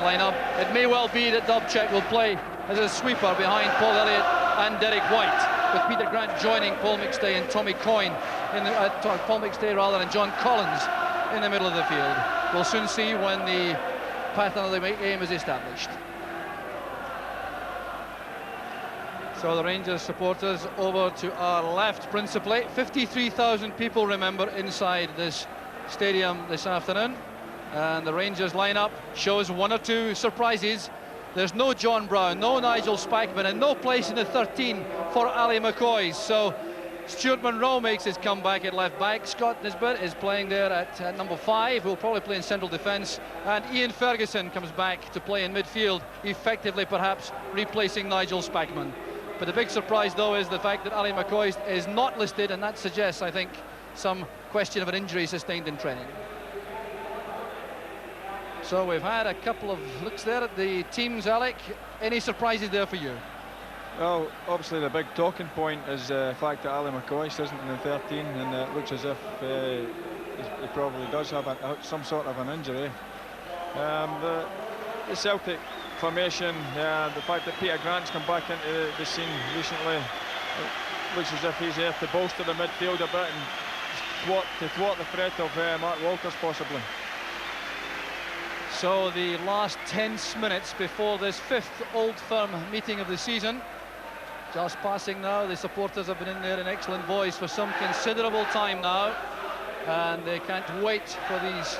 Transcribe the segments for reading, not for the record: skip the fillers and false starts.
Lineup. It may well be that Dubček will play as a sweeper behind Paul Elliott and Derek White, with Peter Grant joining Paul McStay and Tommy Coyne in the, Paul McStay rather, and John Collins in the middle of the field. We'll soon see when the pattern of the game is established. So the Rangers supporters over to our left principally. 53,000 people, remember, inside this stadium this afternoon. And the Rangers lineup shows one or two surprises. There's no John Brown, no Nigel Spackman, and no place in the 13 for Ali McCoy. So Stuart Monroe makes his comeback at left back. Scott Nisbet is playing there at number 5, who'll probably play in central defence. And Ian Ferguson comes back to play in midfield, effectively perhaps replacing Nigel Spackman. But the big surprise, though, is the fact that Ali McCoy is not listed, and that suggests, I think, some question of an injury sustained in training. So we've had a couple of looks there at the teams, Alec. Any surprises there for you? Well, obviously the big talking point is the fact that Ali McCoy isn't in the 13, and it looks as if he probably does have some sort of an injury. The Celtic formation, the fact that Peter Grant's come back into the scene recently, it looks as if he's there to bolster the midfield a bit and thwart the threat of Mark Walters possibly. So the last tense minutes before this 5th Old Firm meeting of the season. Just passing now. The supporters have been in there in excellent voice for some considerable time now, and they can't wait for these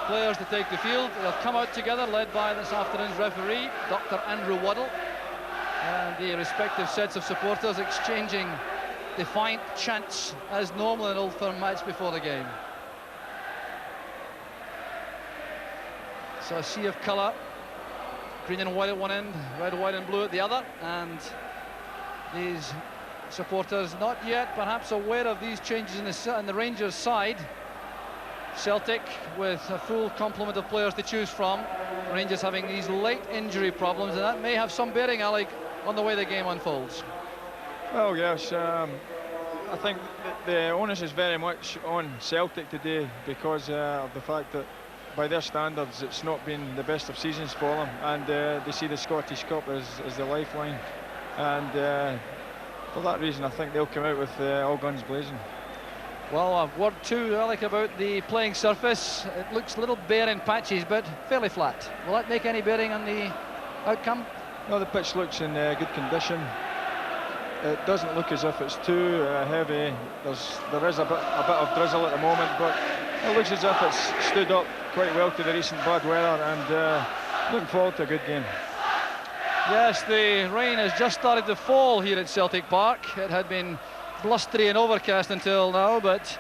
players to take the field. They'll come out together, led by this afternoon's referee, Dr. Andrew Waddle, and the respective sets of supporters exchanging defiant chants as normal in an Old Firm match before the game. So a sea of colour, green and white at one end, red, white and blue at the other, and these supporters not yet perhaps aware of these changes in the Rangers side. Celtic with a full complement of players to choose from. Rangers having these late injury problems, and that may have some bearing, Alec, on the way the game unfolds. Well, yes, I think the onus is very much on Celtic today because of the fact that by their standards it's not been the best of seasons for them, and they see the Scottish Cup as the lifeline, and for that reason I think they'll come out with all guns blazing. Well, a word too, Alec, about the playing surface. It looks a little bare in patches, but fairly flat. Will that make any bearing on the outcome? No, the pitch looks in good condition. It doesn't look as if it's too heavy. There is a bit of drizzle at the moment, but it looks as if it's stood up quite well to the recent bad weather, and looking forward to a good game. Yes, the rain has just started to fall here at Celtic Park. It had been blustery and overcast until now, but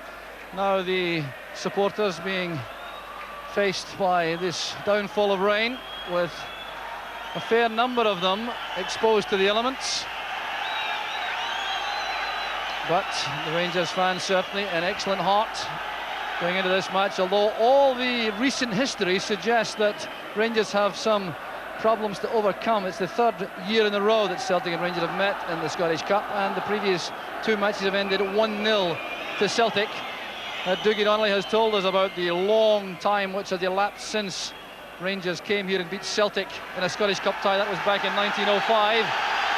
now the supporters being faced by this downfall of rain, with a fair number of them exposed to the elements. But the Rangers fans certainly in excellent heart going into this match, although all the recent history suggests that Rangers have some problems to overcome. It's the 3rd year in a row that Celtic and Rangers have met in the Scottish Cup, and the previous 2 matches have ended 1-0 to Celtic. Dougie Donnelly has told us about the long time which had elapsed since Rangers came here and beat Celtic in a Scottish Cup tie. That was back in 1905,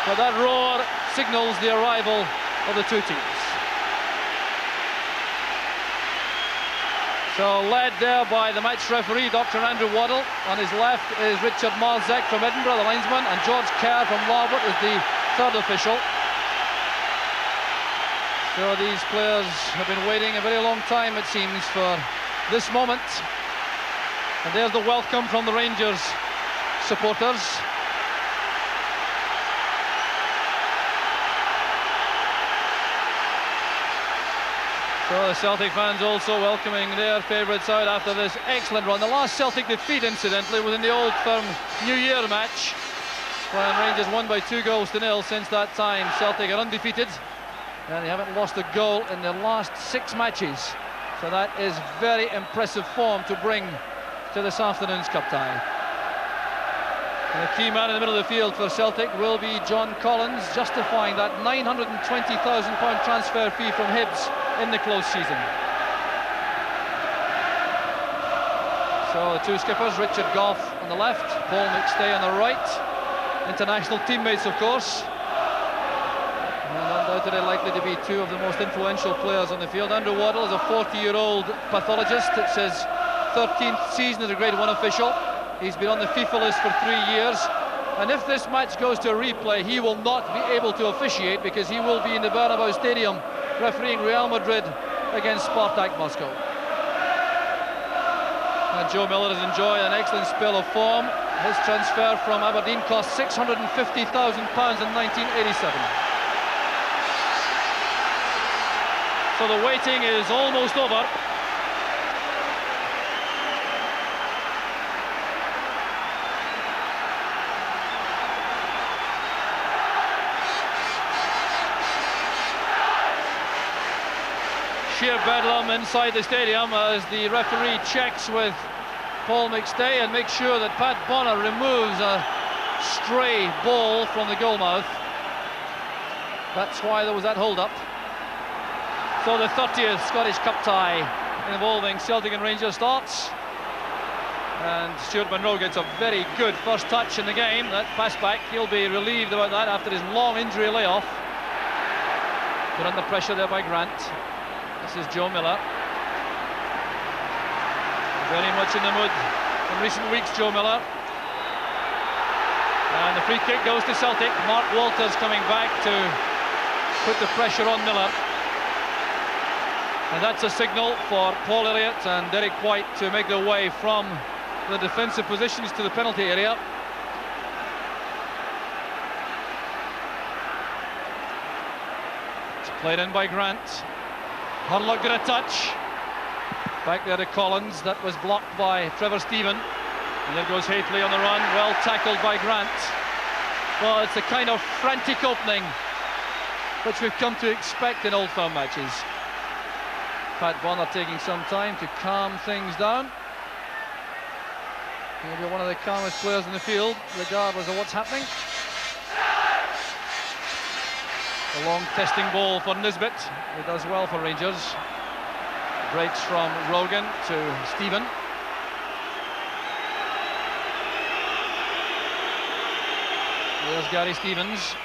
but that roar signals the arrival of the two teams. So led there by the match referee, Dr. Andrew Waddle. On his left is Richard Marzek from Edinburgh, the linesman, and George Kerr from Larbert is the 3rd official. So these players have been waiting a very long time, it seems, for this moment. And there's the welcome from the Rangers supporters. So the Celtic fans also welcoming their favourites out after this excellent run. The last Celtic defeat, incidentally, was in the Old Firm New Year match, when Rangers won by 2-0. Since that time, Celtic are undefeated, and they haven't lost a goal in their last 6 matches. So that is very impressive form to bring to this afternoon's cup tie. And the key man in the middle of the field for Celtic will be John Collins, justifying that £920,000 transfer fee from Hibs in the close season. So the two skippers, Richard Gough on the left, Paul McStay on the right. International teammates, of course. And undoubtedly likely to be two of the most influential players on the field. Andrew Waddle is a 40-year-old pathologist. It's his 13th season as a Grade 1 official. He's been on the FIFA list for 3 years. And if this match goes to a replay, he will not be able to officiate because he will be in the Bernabeu Stadium refereeing Real Madrid against Spartak Moscow. And Joe Miller has enjoyed an excellent spell of form. His transfer from Aberdeen cost £650,000 in 1987. So the waiting is almost over. Sheer bedlam inside the stadium as the referee checks with Paul McStay and makes sure that Pat Bonner removes a stray ball from the goalmouth. That's why there was that hold-up. So the 30th Scottish Cup tie involving Celtic and Rangers starts. And Stuart Monroe gets a very good first touch in the game. That pass back, he'll be relieved about that after his long injury layoff. Put under pressure there by Grant. This is Joe Miller. Very much in the mood in recent weeks, Joe Miller. And the free kick goes to Celtic. Mark Walters coming back to put the pressure on Miller. And that's a signal for Paul Elliott and Derek White to make their way from the defensive positions to the penalty area. It's played in by Grant. Hurlock got a touch. Back there to Collins. That was blocked by Trevor Steven. And there goes Hateley on the run. Well tackled by Grant. Well, it's the kind of frantic opening which we've come to expect in Old Firm matches. Pat Bonner taking some time to calm things down. He'll be one of the calmest players in the field, regardless of what's happening. A long testing ball for Nisbet, who does well for Rangers. Breaks from Rogan to Steven. There's Gary Stevens.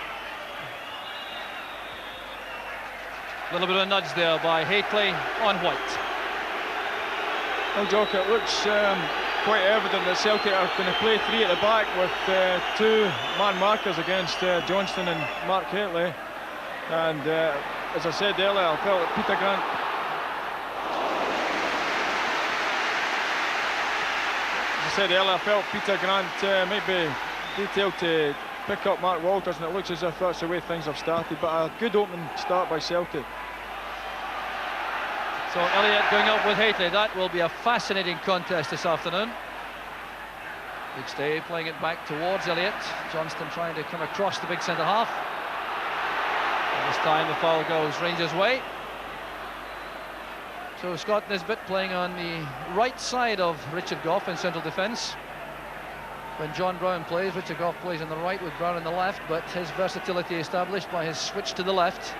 A little bit of a nudge there by Hateley on White. Well, Jock, it looks quite evident that Celtic are going to play three at the back with two man markers against Johnston and Mark Hateley. And as I said earlier, I felt that Peter Grant might be detailed to pick up Mark Walters, and it looks as if that's the way things have started. But a good opening start by Celtic. So Elliott going up with Hateley. That will be a fascinating contest this afternoon. McStay playing it back towards Elliott. Johnston trying to come across the big centre half. And this time the foul goes Rangers' way. So Scott Nisbet playing on the right side of Richard Gough in central defence. When John Brown plays, Richard Gough plays on the right with Brown on the left, but his versatility established by his switch to the left.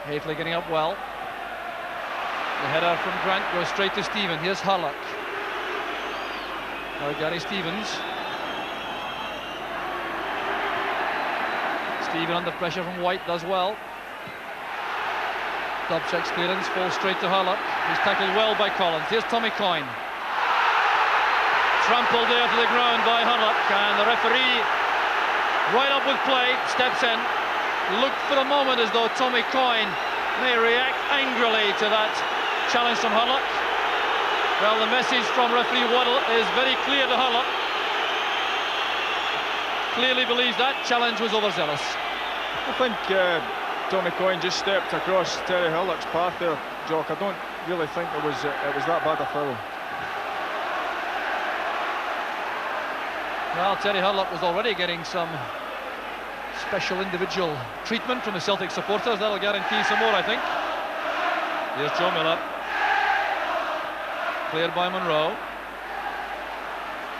Hateley getting up well. The header from Grant goes straight to Steven. Here's Hurlock. Now Gary Stevens. Steven under pressure from White, does well. Dub checks clearance, falls straight to Hurlock. He's tackled well by Collins. Here's Tommy Coyne. Trampled there to the ground by Hurlock, and the referee, right up with play, steps in. Looked for a moment as though Tommy Coyne may react angrily to that challenge from Hurlock. Well, the message from referee Waddle is very clear to Hurlock. Clearly believes that challenge was overzealous. I think Tommy Coyne just stepped across Terry Hurlock's path there, Jock. I don't really think it was that bad a foul. Well, Terry Hurlock was already getting some special individual treatment from the Celtic supporters. That'll guarantee some more, I think. Here's Joe Miller. Cleared by Monroe.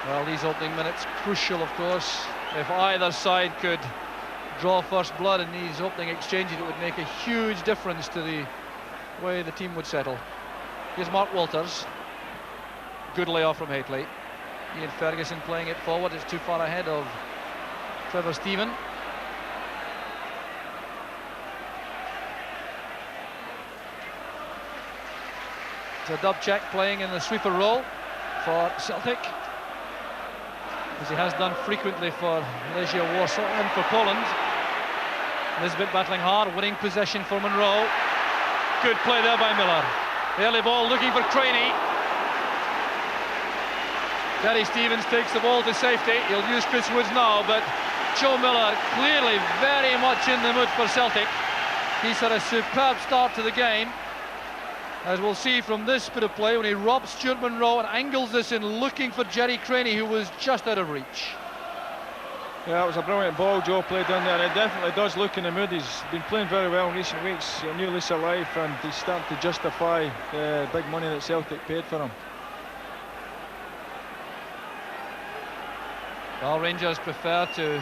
Well, these opening minutes crucial, of course. If either side could draw first blood in these opening exchanges, it would make a huge difference to the way the team would settle. Here's Mark Walters. Good layoff from Hateley. Ian Ferguson playing it forward. It's too far ahead of Trevor Steven. It's a Dubček playing in the sweeper role for Celtic, as he has done frequently for Legia Warsaw and for Poland. Nisbet battling hard, winning possession for Monroe. Good play there by Miller. Early ball looking for Creaney. Darius Stevens takes the ball to safety. He'll use Chris Woods now, but Joe Miller clearly very much in the mood for Celtic. He's had a superb start to the game, as we'll see from this bit of play when he robs Stuart Monroe and angles this in looking for Jerry Creaney, who was just out of reach. Yeah, it was a brilliant ball Joe played in there. He definitely does look in the mood. He's been playing very well in recent weeks, a new lease of life, and he's starting to justify the big money that Celtic paid for him. Well, Rangers prefer to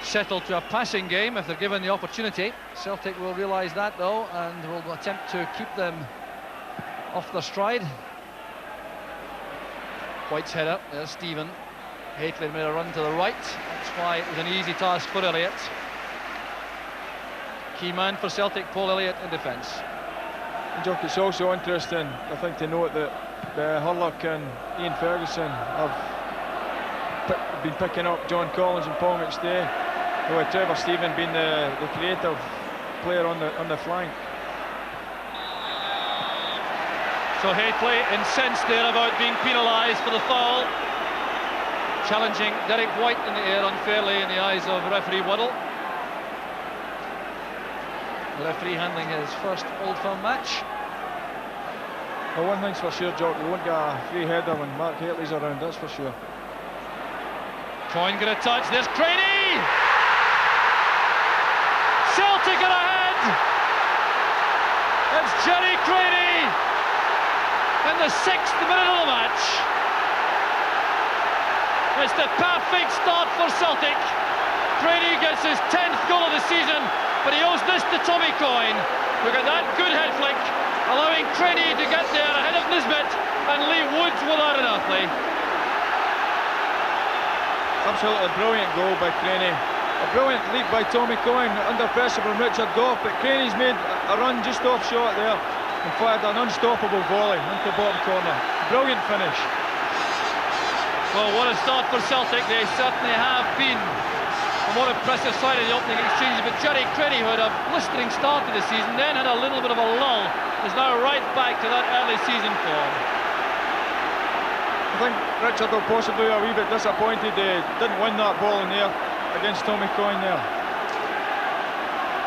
settle to a passing game if they're given the opportunity. Celtic will realise that though, and will attempt to keep them off their stride. White's header, there's Steven. Hateley made a run to the right. That's why it was an easy task for Elliott. Key man for Celtic, Paul Elliott in defence. Jock, it's also interesting, I think, to note that Hurlock and Ian Ferguson have been picking up John Collins and Paul McStay, with Trevor Steven being the creative player on the flank. So Hateley incensed there about being penalised for the foul, challenging Derek White in the air unfairly in the eyes of referee Waddle. The referee handling his first Old Firm match. Well, one thing's for sure, Jock, you won't get a free header when Mark Hateley's around, that's for sure. Coyne got a touch, there's Creaney! Celtic are ahead! It's Jerry Creaney in the 6th minute of the match. It's the perfect start for Celtic. Creaney gets his 10th goal of the season, but he owes this to Tommy Coyne, who got that good head flick, allowing Creaney to get there ahead of Nisbet and leave Woods without an athlete. Absolutely brilliant goal by Creaney. A brilliant leap by Tommy Coyne under pressure from Richard Goff, but Creaney's made a run just off shot there and fired an unstoppable volley into the bottom corner. Brilliant finish. Well, what a start for Celtic. They certainly have been a more impressive side in the opening exchange, but Jerry Creaney, who had a blistering start to the season, then had a little bit of a lull, is now right back to that early season form. I think Richard will possibly be a wee bit disappointed they didn't win that ball in there against Tommy Coyne there.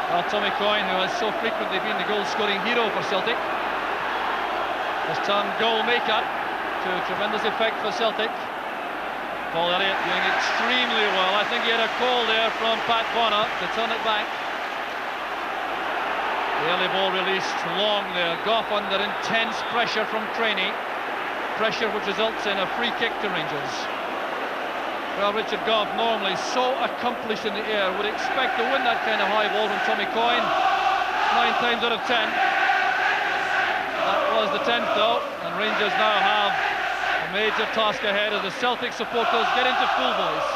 Well, Tommy Coyne, who has so frequently been the goal-scoring hero for Celtic, has turned goal maker to tremendous effect for Celtic. Paul Elliott doing extremely well. I think he had a call there from Pat Bonner to turn it back. The early ball released long there. Goff under intense pressure from Creaney. Pressure which results in a free kick to Rangers. Well, Richard Goff, normally so accomplished in the air, would expect to win that kind of high ball from Tommy Coyne 9 times out of 10. That was the 10th though, and Rangers now have a major task ahead as the Celtic supporters get into full voice.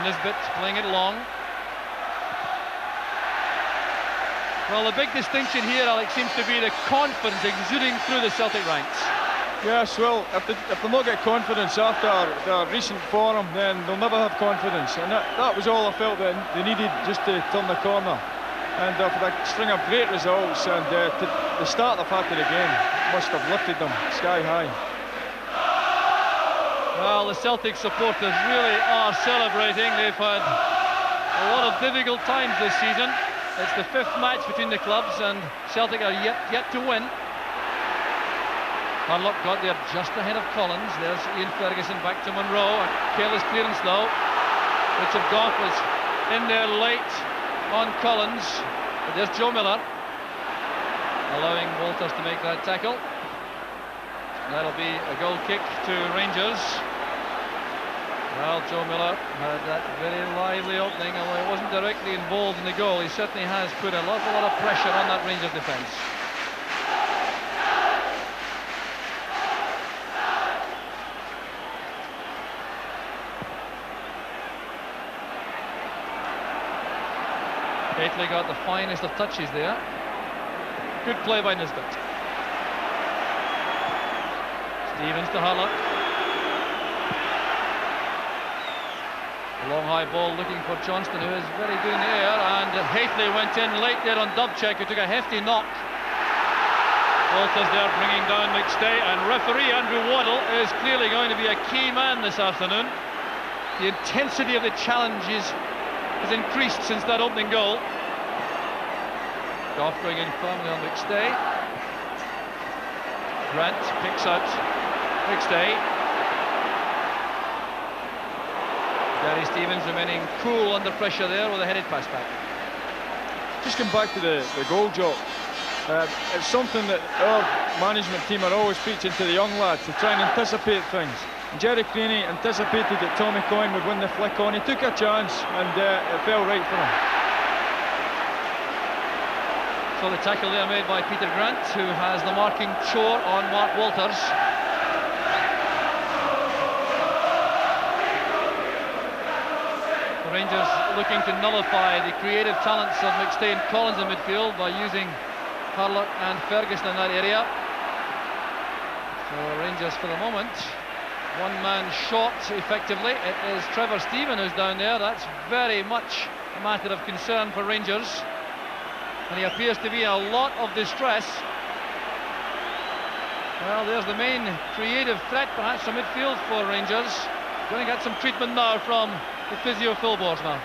Nisbet playing it long. Well, the big distinction here, Alex, seems to be the confidence exuding through the Celtic ranks. Yes, well, if they not get confidence after their recent form, then they'll never have confidence, and that was all I felt that they needed just to turn the corner. And for a string of great results, and the start of the game must have lifted them sky high. Well, the Celtic supporters really are celebrating. They've had a lot of difficult times this season. It's the 5th match between the clubs, and Celtic are yet to win. Hurlock got there just ahead of Collins. There's Ian Ferguson back to Monroe. A careless clearance though. Richard Goff was in there late on Collins. But there's Joe Miller, allowing Walters to make that tackle. That'll be a goal kick to Rangers. Well, Joe Miller had that very lively opening, although he wasn't directly involved in the goal. He certainly has put an awful lot of pressure on that Rangers defence. Hateley got the finest of touches there. Good play by Nisbet. Stevens to Hurlock. A long high ball looking for Johnston, who is very good in the air, and Hateley went in late there on Dubček, who took a hefty knock. Walters there bringing down McStay, and referee Andrew Waddle is clearly going to be a key man this afternoon. The intensity of the challenges has increased since that opening goal. Goff going in firmly on McStay. Grant picks out McStay. Darius Stevens remaining cool under pressure there with a headed pass back. Just come back to the goal job. It's something that our management team are always preaching to the young lads, to try and anticipate things. And Jerry Creaney anticipated that Tommy Coyne would win the flick on. He took a chance and it fell right for him. So the tackle there made by Peter Grant, who has the marking chore on Mark Walters. The Rangers looking to nullify the creative talents of McStay and Collins in midfield by using Hurlock and Ferguson in that area. So Rangers for the moment, one man short effectively. It is Trevor Steven who's down there. That's very much a matter of concern for Rangers, and he appears to be in a lot of distress. Well, there's the main creative threat perhaps from midfield for Rangers. Going to get some treatment now from the physio Phil Borsma.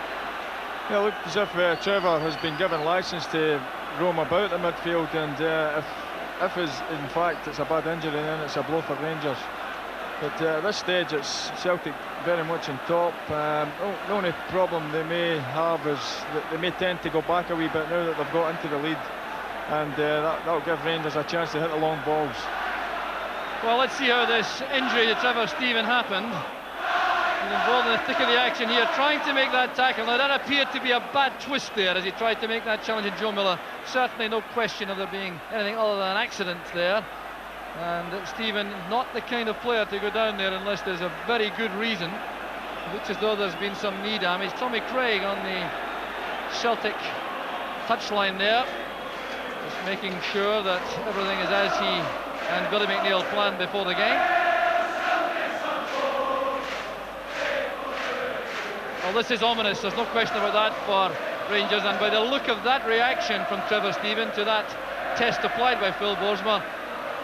Yeah, it looked as if Trevor has been given licence to roam about the midfield, and if in fact it's a bad injury, then it's a blow for Rangers. But at this stage it's Celtic very much on top. The only problem they may have is that they may tend to go back a wee bit now that they've got into the lead, and that'll give Rangers a chance to hit the long balls. Well, let's see how this injury to Trevor Steven happened. He's involved in the thick of the action here, trying to make that tackle. Now that appeared to be a bad twist there as he tried to make that challenge in Joe Miller. Certainly no question of there being anything other than an accident there. And Steven, not the kind of player to go down there unless there's a very good reason. It looks as though there's been some knee damage. Tommy Craig on the Celtic touchline there, just making sure that everything is as he and Billy McNeil planned before the game. Well, this is ominous, there's no question about that for Rangers, and by the look of that reaction from Trevor Steven to that test applied by Phil Borsma,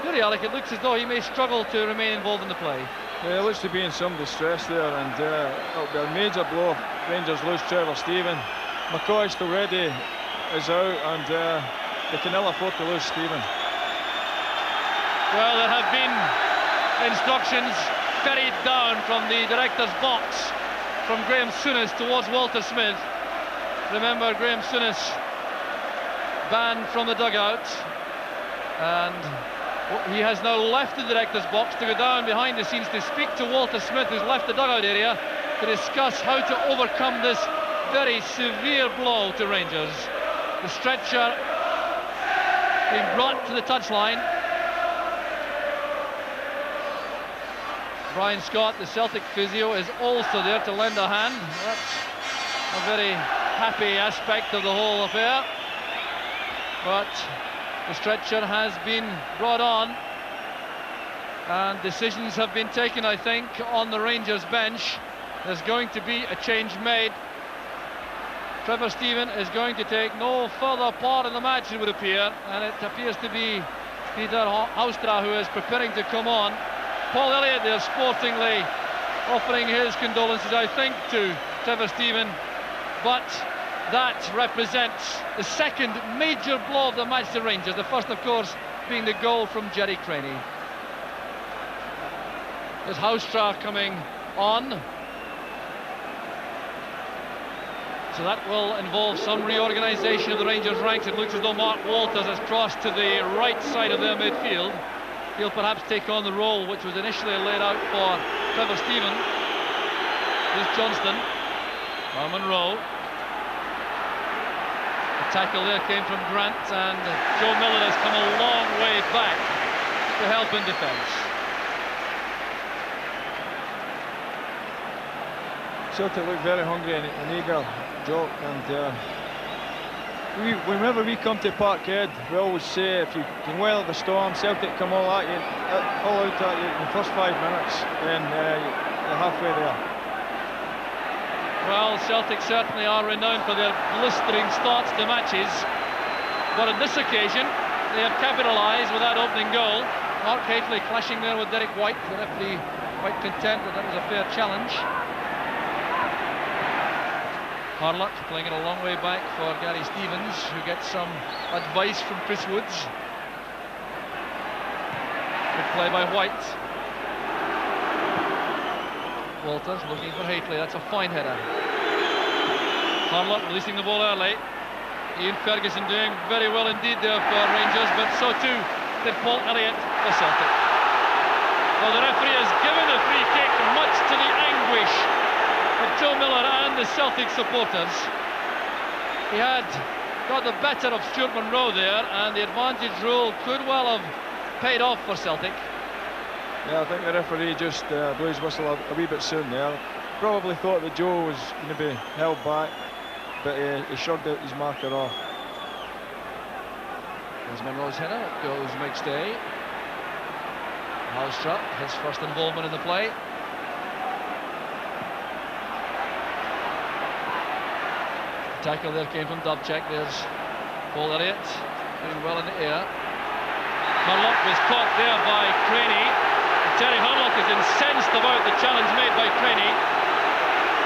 really, Alec, it looks as though he may struggle to remain involved in the play. Yeah, it looks to be in some distress there, and it'll be a major blow if Rangers lose Trevor Steven. McCoist already is out, and they can ill afford to lose Steven. Well, there have been instructions ferried down from the director's box from Graham Souness towards Walter Smith. Remember, Graham Souness banned from the dugout, and he has now left the director's box to go down behind the scenes to speak to Walter Smith, who's left the dugout area, to discuss how to overcome this very severe blow to Rangers. The stretcher being brought to the touchline. Brian Scott, the Celtic physio, is also there to lend a hand. That's a very happy aspect of the whole affair. But the stretcher has been brought on, and decisions have been taken, I think, on the Rangers bench. There's going to be a change made. Trevor Steven is going to take no further part in the match, it would appear, and it appears to be Peter Haustra who is preparing to come on. Paul Elliott there sportingly offering his condolences, I think, to Trevor Steven, but that represents the second major blow of the match to Rangers. The first, of course, being the goal from Jerry Creaney. There's Haustra coming on. So that will involve some reorganisation of the Rangers' ranks. It looks as though Mark Walters has crossed to the right side of their midfield. He'll perhaps take on the role which was initially laid out for Trevor Steven. Here's Johnston. Monroe. The tackle there came from Grant, and Joe Millen has come a long way back to help in defence. Celtic look very hungry and eager, Joe, and whenever we come to Parkhead, we always say if you can weather the storm, Celtic come all out at you in the first 5 minutes, then you're halfway there. Well, Celtic certainly are renowned for their blistering starts to matches, but on this occasion they have capitalised with that opening goal. Mark Hateley clashing there with Derek White, the referee quite content that that was a fair challenge. Hurlock playing it a long way back for Gary Stevens, who gets some advice from Chris Woods. Good play by White. Walters looking for Hateley, that's a fine header. Hurlock releasing the ball early. Ian Ferguson doing very well indeed there for Rangers, but so too did Paul Elliott for Celtic. Well, the referee has given a free kick, much to the anguish of Joe Miller and the Celtic supporters. He had got the better of Stuart Monroe there, and the advantage rule could well have paid off for Celtic. Yeah, I think the referee just blew his whistle a wee bit soon there. Probably thought that Joe was going to be held back, but he shrugged out his marker off. There's Monroe's header, it goes McStay. Hallstrup, his first involvement in the play. Tackle there came from Dubček. There's Paul Elliott doing well in the air. Hurlock was caught there by Creaney. Terry Hurlock is incensed about the challenge made by Creaney.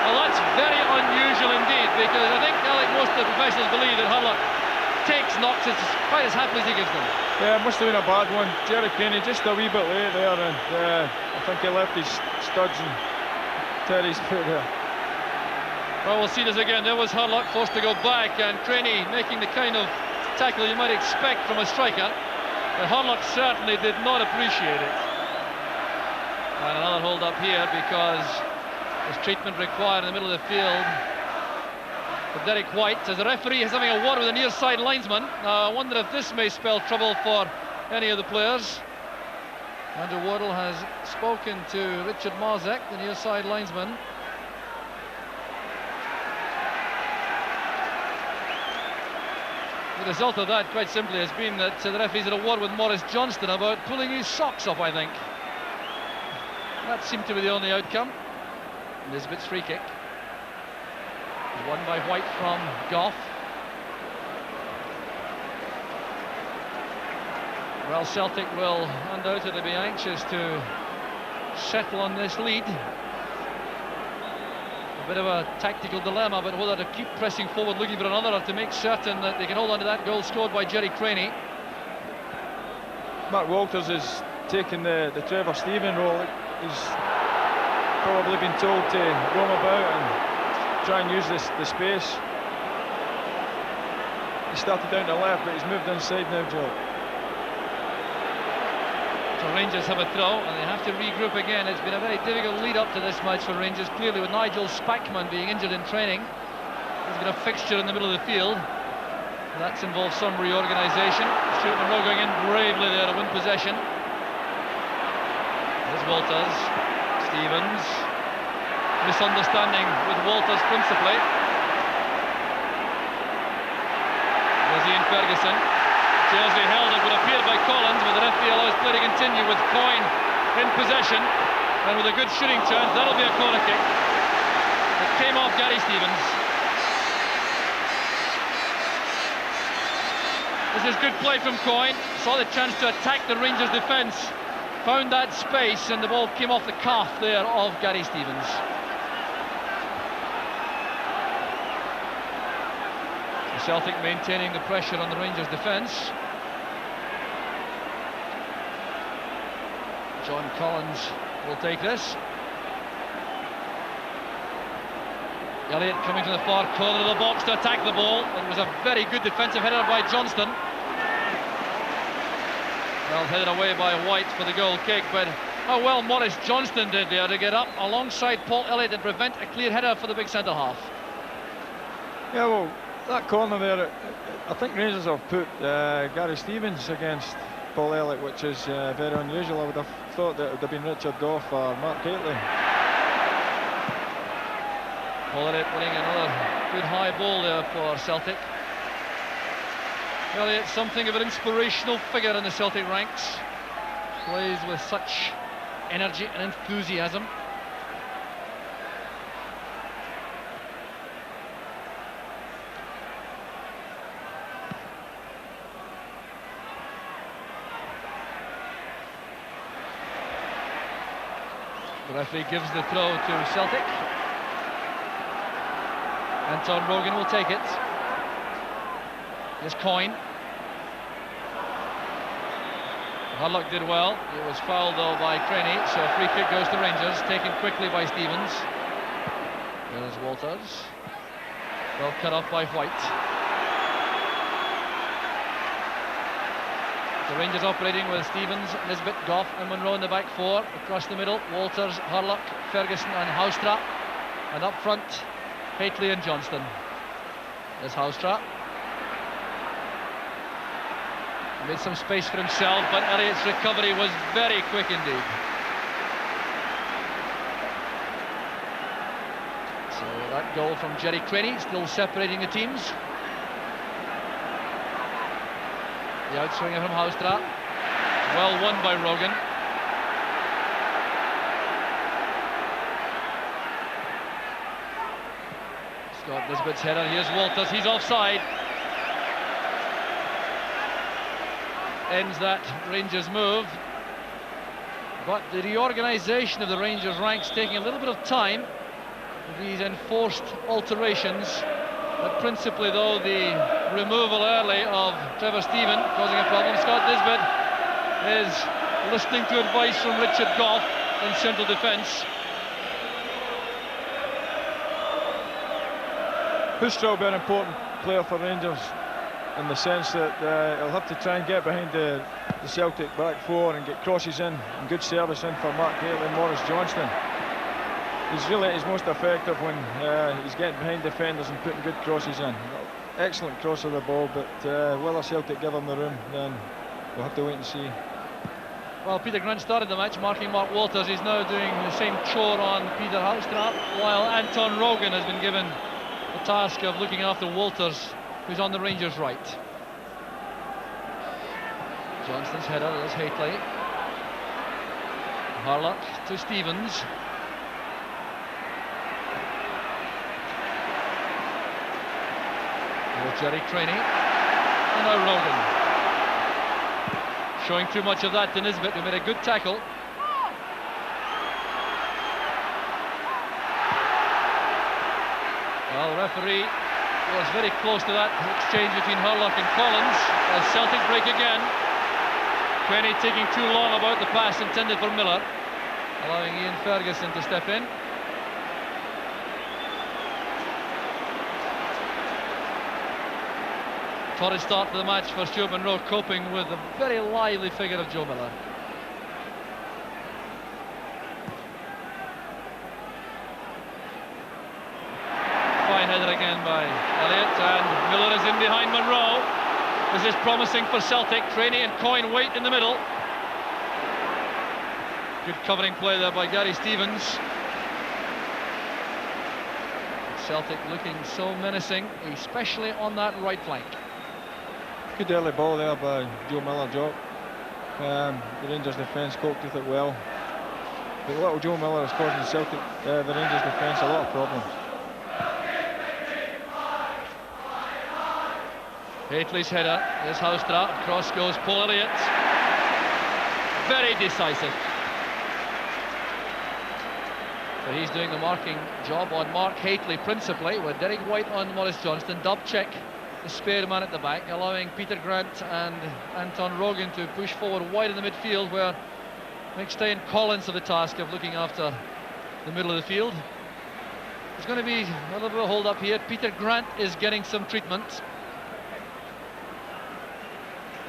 Well, that's very unusual indeed, because I think, like most of the professionals, believe that Hurlock takes knocks quite as happily as he gives them. Yeah, it must have been a bad one. Jerry Creaney just a wee bit late there, and I think he left his studs in Terry's foot there. Well, we'll see this again. There was Hurlock forced to go back, and Creaney making the kind of tackle you might expect from a striker. But Hurlock certainly did not appreciate it. And another hold up here, because there's treatment required in the middle of the field for Derek White, as the referee is having a word with the near side linesman. Now, I wonder if this may spell trouble for any of the players. Andrew Wardle has spoken to Richard Marzek, the near side linesman. The result of that, quite simply, has been that the referee's had a word with Maurice Johnston about pulling his socks up, I think. That seemed to be the only outcome. Nisbet's free kick. Won by White from Goff. Well, Celtic will undoubtedly be anxious to settle on this lead. A bit of a tactical dilemma about whether to keep pressing forward, looking for another, or to make certain that they can hold on to that goal scored by Jerry Creaney. Mark Walters is taking the Trevor Steven role. He's probably been told to roam about and try and use the space. He started down the left, but he's moved inside now, Joe. So Rangers have a throw, and they have to regroup again. It's been a very difficult lead up to this match for Rangers, clearly, with Nigel Spackman being injured in training. He's got a fixture in the middle of the field. That's involved some reorganisation. Stuart Monroe going in bravely there to win possession. There's Walters. Stevens. Misunderstanding with Walters principally. There's Ian Ferguson. Jersey held, it would appear, by Collins, but the referee allows play to continue with Coyne in possession, and with a good shooting chance, that'll be a corner kick. It came off Gary Stevens. This is good play from Coyne. Saw the chance to attack the Rangers defence, found that space, and the ball came off the calf there of Gary Stevens. Celtic maintaining the pressure on the Rangers defence. John Collins will take this. Elliott coming to the far corner of the box to attack the ball. It was a very good defensive header by Johnston. Well headed away by White for the goal kick, but How well Maurice Johnston did there to get up alongside Paul Elliott and prevent a clear header for the big centre-half. Yeah, well, that corner there, I think Rangers have put Gary Stevens against Paul Elliott, which is very unusual. I would have thought that it would have been Richard Gough or Mark Hateley. Paul Elliott winning another good high ball there for Celtic. Elliott, something of an inspirational figure in the Celtic ranks. Plays with such energy and enthusiasm. The referee gives the throw to Celtic. Anton Rogan will take it. Here's Coyne. Hurlock did well. It was fouled though by Creaney, so a free kick goes to Rangers, taken quickly by Stevens. There's Walters. Well cut off by White. The Rangers operating with Stevens, Nisbet, Gough and Monroe in the back four. Across the middle, Walters, Hurlock, Ferguson and Houstra. And up front, Hateley and Johnston. There's Houstra. Made some space for himself, but Elliott's recovery was very quick indeed. So that goal from Jerry Creaney still separating the teams. The outswinger from Houstra. Well won by Rogan. Scott Nisbet's header. Here's Walters. He's offside. Ends that Rangers move. But the reorganisation of the Rangers ranks taking a little bit of time with these enforced alterations. But principally, though, the removal early of Trevor Steven causing a problem. Scott Nisbet is listening to advice from Richard Gough in central defence. Houstra will be an important player for Rangers in the sense that he'll have to try and get behind the Celtic back four and get crosses in and good service in for Mark Hateley and Maurice Johnston. He's really at his most effective when he's getting behind defenders and putting good crosses in. Excellent cross of the ball, but whether Celtic give him the room, then we'll have to wait and see. Well, Peter Grant started the match marking Mark Walters. He's now doing the same chore on Peter Houstra, while Anton Rogan has been given the task of looking after Walters, who's on the Rangers' right. Johnston's header, there's Hateley. Hurlock to Stevens. Jerry Creaney, and now Rogan. Showing too much of that to Nisbet, who made a good tackle. Well, the referee was very close to that exchange between Hurlock and Collins, as Celtic break again. Creaney taking too long about the pass intended for Miller, allowing Ian Ferguson to step in. Torrid start to the match for Stuart Monroe, coping with the very lively figure of Joe Miller. Fine header again by Elliott, and Miller is in behind Monroe. This is promising for Celtic. Creaney and Coyne wait in the middle. Good covering play there by Gary Stevens. Celtic looking so menacing, especially on that right flank. Good early ball there by Joe Miller, Jock. The Rangers defence coped with it well. But little Joe Miller is causing the Rangers defence a lot of problems. Hateley's header, there's Houstra, across goes Paul Elliott. Very decisive. So he's doing the marking job on Mark Hateley principally, with Derek White on Maurice Johnston. Dub check the spare man at the back, allowing Peter Grant and Anton Rogan to push forward wide in the midfield, where McStay and Collins have the task of looking after the middle of the field. There's going to be a little bit of hold up here. Peter Grant is getting some treatment.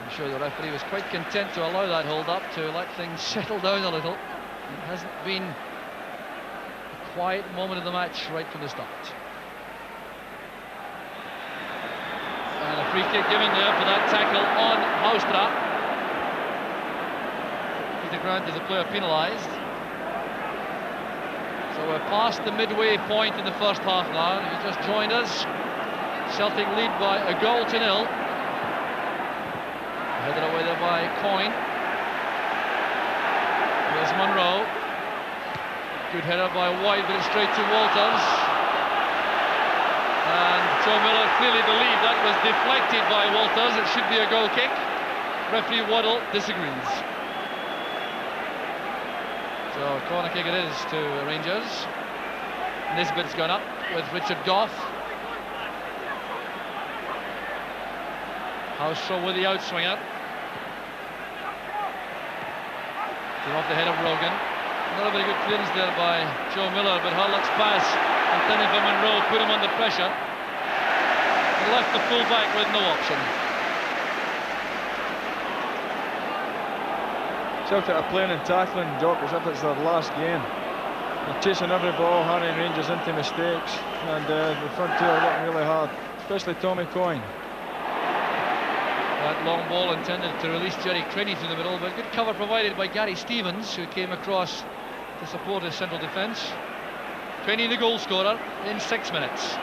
I'm sure the referee was quite content to allow that hold up to let things settle down a little. It hasn't been a quiet moment of the match right from the start. And a free kick given there for that tackle on Haustra. Peter Grant is the player penalised. So we're past the midway point in the first half now. If you just joined us, Celtic lead by a goal to nil. Headed away there by Coyne. Here's Monroe. Good header by White, but it's straight to Walters. And Joe Miller clearly believed that was deflected by Walters. It should be a goal kick. Referee Waddle disagrees. So corner kick it is to Rangers. Nisbet's gone up with Richard Goff. Haustra with the outswinger. Came off the head of Rogan. Not a very good clearance there by Joe Miller, but Hurlock's pass intended for Monroe put him under pressure. He left the full back with no option. Celtic are playing and tackling, Jock, as if it's their last game. They're chasing every ball, harrying Rangers into mistakes, and the front two are working really hard, especially Tommy Coyne. That long ball intended to release Jerry Creaney through the middle, but good cover provided by Gary Stevens, who came across to support his central defence. Creaney the goal scorer in 6 minutes.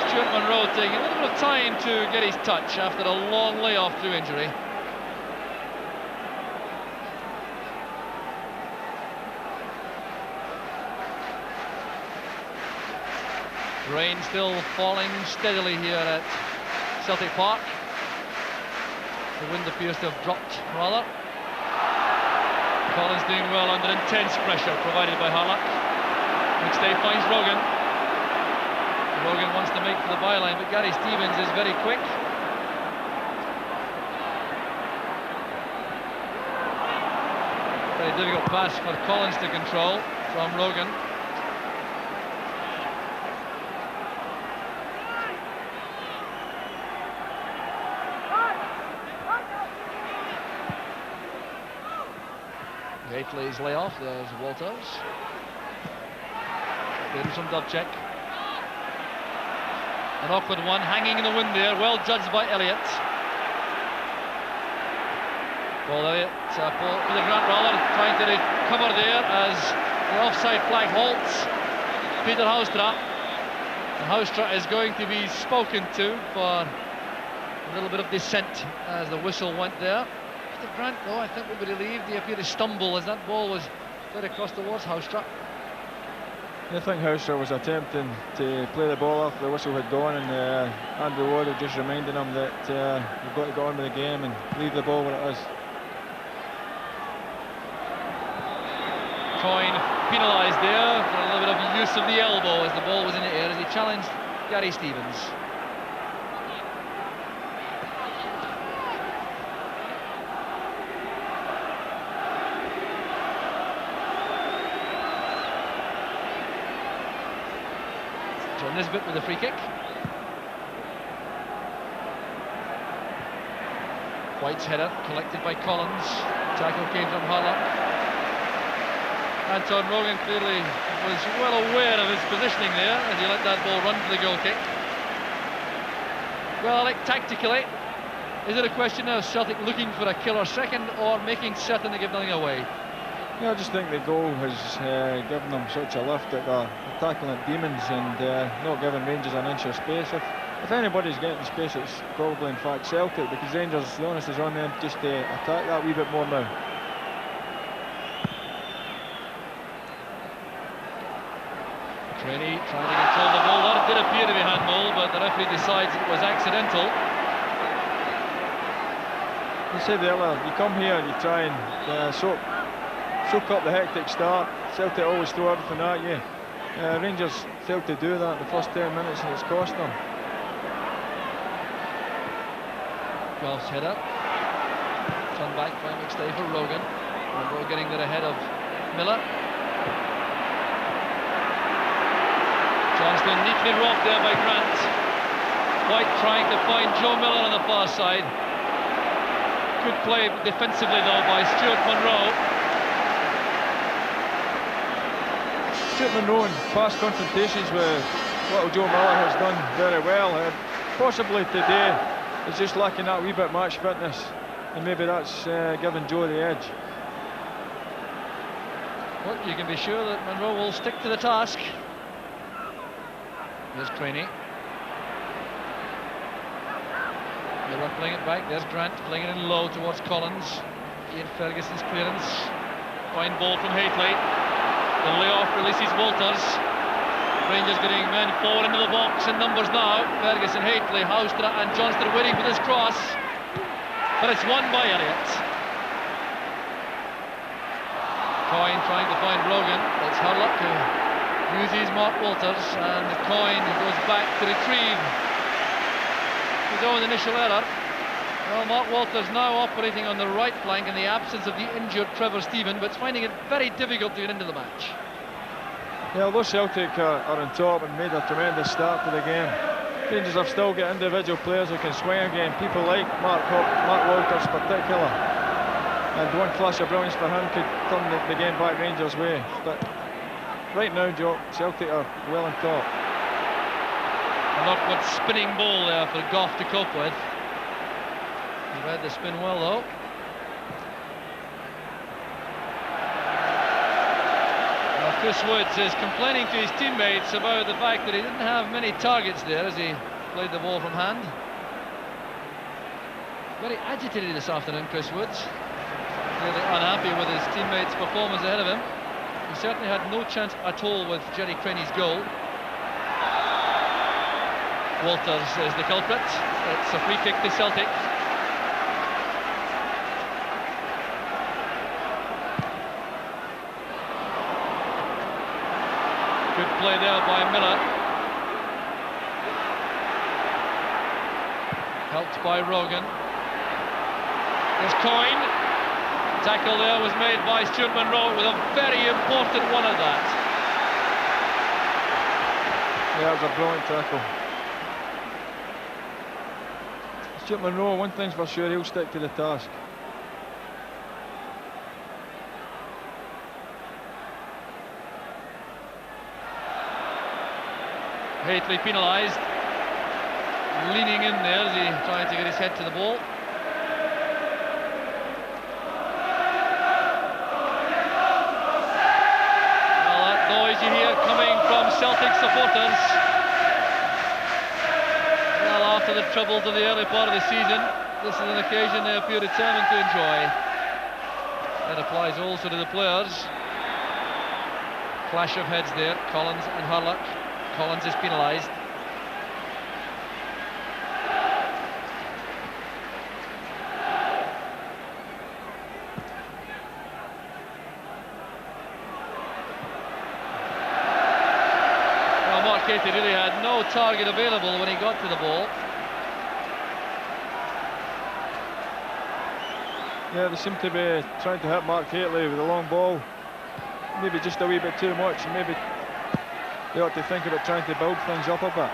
Stuart Monroe taking a little bit of time to get his touch after a long layoff through injury. Rain still falling steadily here at Celtic Park. The wind appears to have dropped rather. Collins doing well under intense pressure provided by Hurlock. McStay finds Rogan. Rogan wants to make for the byline, but Gary Stevens is very quick. Very difficult pass for Collins to control from Rogan. Hateley's layoff, there's Walters. Then some Dubček. An awkward one, hanging in the wind there, well judged by Elliott. Paul Elliott, Peter Grant rather, trying to recover there as the offside flag halts Peter Haustra. And Haustra is going to be spoken to for a little bit of dissent as the whistle went there. Peter Grant, though, I think will be relieved. He appeared to stumble as that ball was played across towards Haustra. I think Haustra was attempting to play the ball after the whistle had gone, and Andrew Waddle just reminding him that you've got to go on with the game and leave the ball where it is. Coyne penalised there for a little bit of use of the elbow as the ball was in the air as he challenged Gary Stevens. Nisbet with a free kick. White's header collected by Collins. Tackle came from Hurlock. Anton Rogan clearly was well aware of his positioning there as he let that ball run for the goal kick. Well, like tactically, is it a question now of Celtic looking for a killer second or making certain they give nothing away? Yeah, I just think the goal has given them such a lift that they're tackling at demons and not giving Rangers an inch of space. If anybody's getting space, it's probably in fact Celtic, because Rangers, the onus is on them just to attack that wee bit more now. Creaney trying to control the ball. That did appear to be handball, but the referee decides it was accidental. I said earlier, you come here and you try and soak up the hectic start. Celtic always throw everything at you. Rangers failed to do that in the first 10 minutes and it's cost them. Goff's header. Turned back by McStay for Rogan. Monroe getting there ahead of Miller. Johnston neatly robbed there by Grant. White trying to find Joe Miller on the far side. Good play defensively though by Stuart Monroe. Stuart Monroe in past confrontations with little Joe Miller has done very well. Possibly today is just lacking that wee bit match fitness, and maybe that's giving Joe the edge. Well, you can be sure that Monroe will stick to the task. There's Creaney. Miller playing it back. There's Grant playing it in low towards Collins. Ian Ferguson's clearance. Fine ball from Hateley. The layoff releases Walters. Rangers getting men forward into the box in numbers now. Ferguson, Hateley, Houstra and Johnston waiting for this cross. But it's won by Elliott. Coyne trying to find Rogan. It's Hurlock who uses Mark Walters, and Coyne goes back to retrieve his own initial error. Well, Mark Walters now operating on the right flank in the absence of the injured Trevor Steven, but finding it very difficult to get into the match. Yeah, although Celtic are on top and made a tremendous start to the game, Rangers have still got individual players who can swing again. People like Mark Walters particular. And one flash of brilliance for him could turn the game back Rangers' way. But right now, Joe, Celtic are well on top. An awkward spinning ball there for Goff to cope with. He read the spin well, though. Now Chris Woods is complaining to his teammates about the fact that he didn't have many targets there as he played the ball from hand. Very agitated this afternoon, Chris Woods. Really unhappy with his teammates' performance ahead of him. He certainly had no chance at all with Jerry Creaney's goal. Walters is the culprit. It's a free kick to Celtic. Good play there by Miller. Helped by Rogan. There's Coyne. Tackle there was made by Stuart Monroe with a very important one at that. Yeah, it was a brilliant tackle. Stuart Monroe, one thing's for sure, he'll stick to the task. Hateley penalised, leaning in there as he tried to get his head to the ball. Well, that noise you hear coming from Celtic supporters. Well, after the troubles of the early part of the season, this is an occasion they appear determined to enjoy. That applies also to the players. Clash of heads there, Collins and Hurlock. Collins is penalised. Well, Mark Hateley really had no target available when he got to the ball. Yeah, they seem to be trying to hit Mark Hateley with a long ball. Maybe just a wee bit too much, and maybe they ought to think about trying to build things up a bit.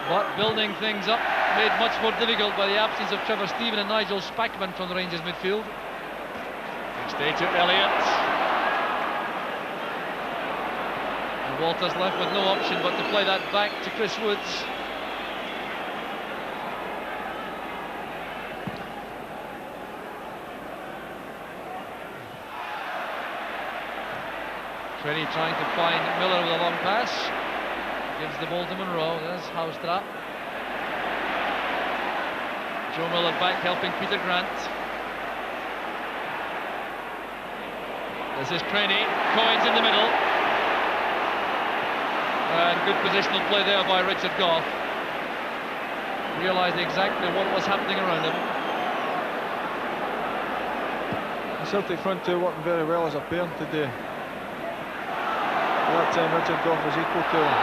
But building things up made much more difficult by the absence of Trevor Steven and Nigel Spackman from the Rangers midfield. Next day to Elliott. And Walters left with no option but to play that back to Chris Woods. Creaney trying to find Miller with a long pass. Gives the ball to Monroe. There's Houstra. Joe Miller back helping Peter Grant. This is Creaney. Coyne's in the middle. And good positional play there by Richard Goff. Realised exactly what was happening around him. The Celtic front two working very well as a pair today. That time Richard Goff was equal to him.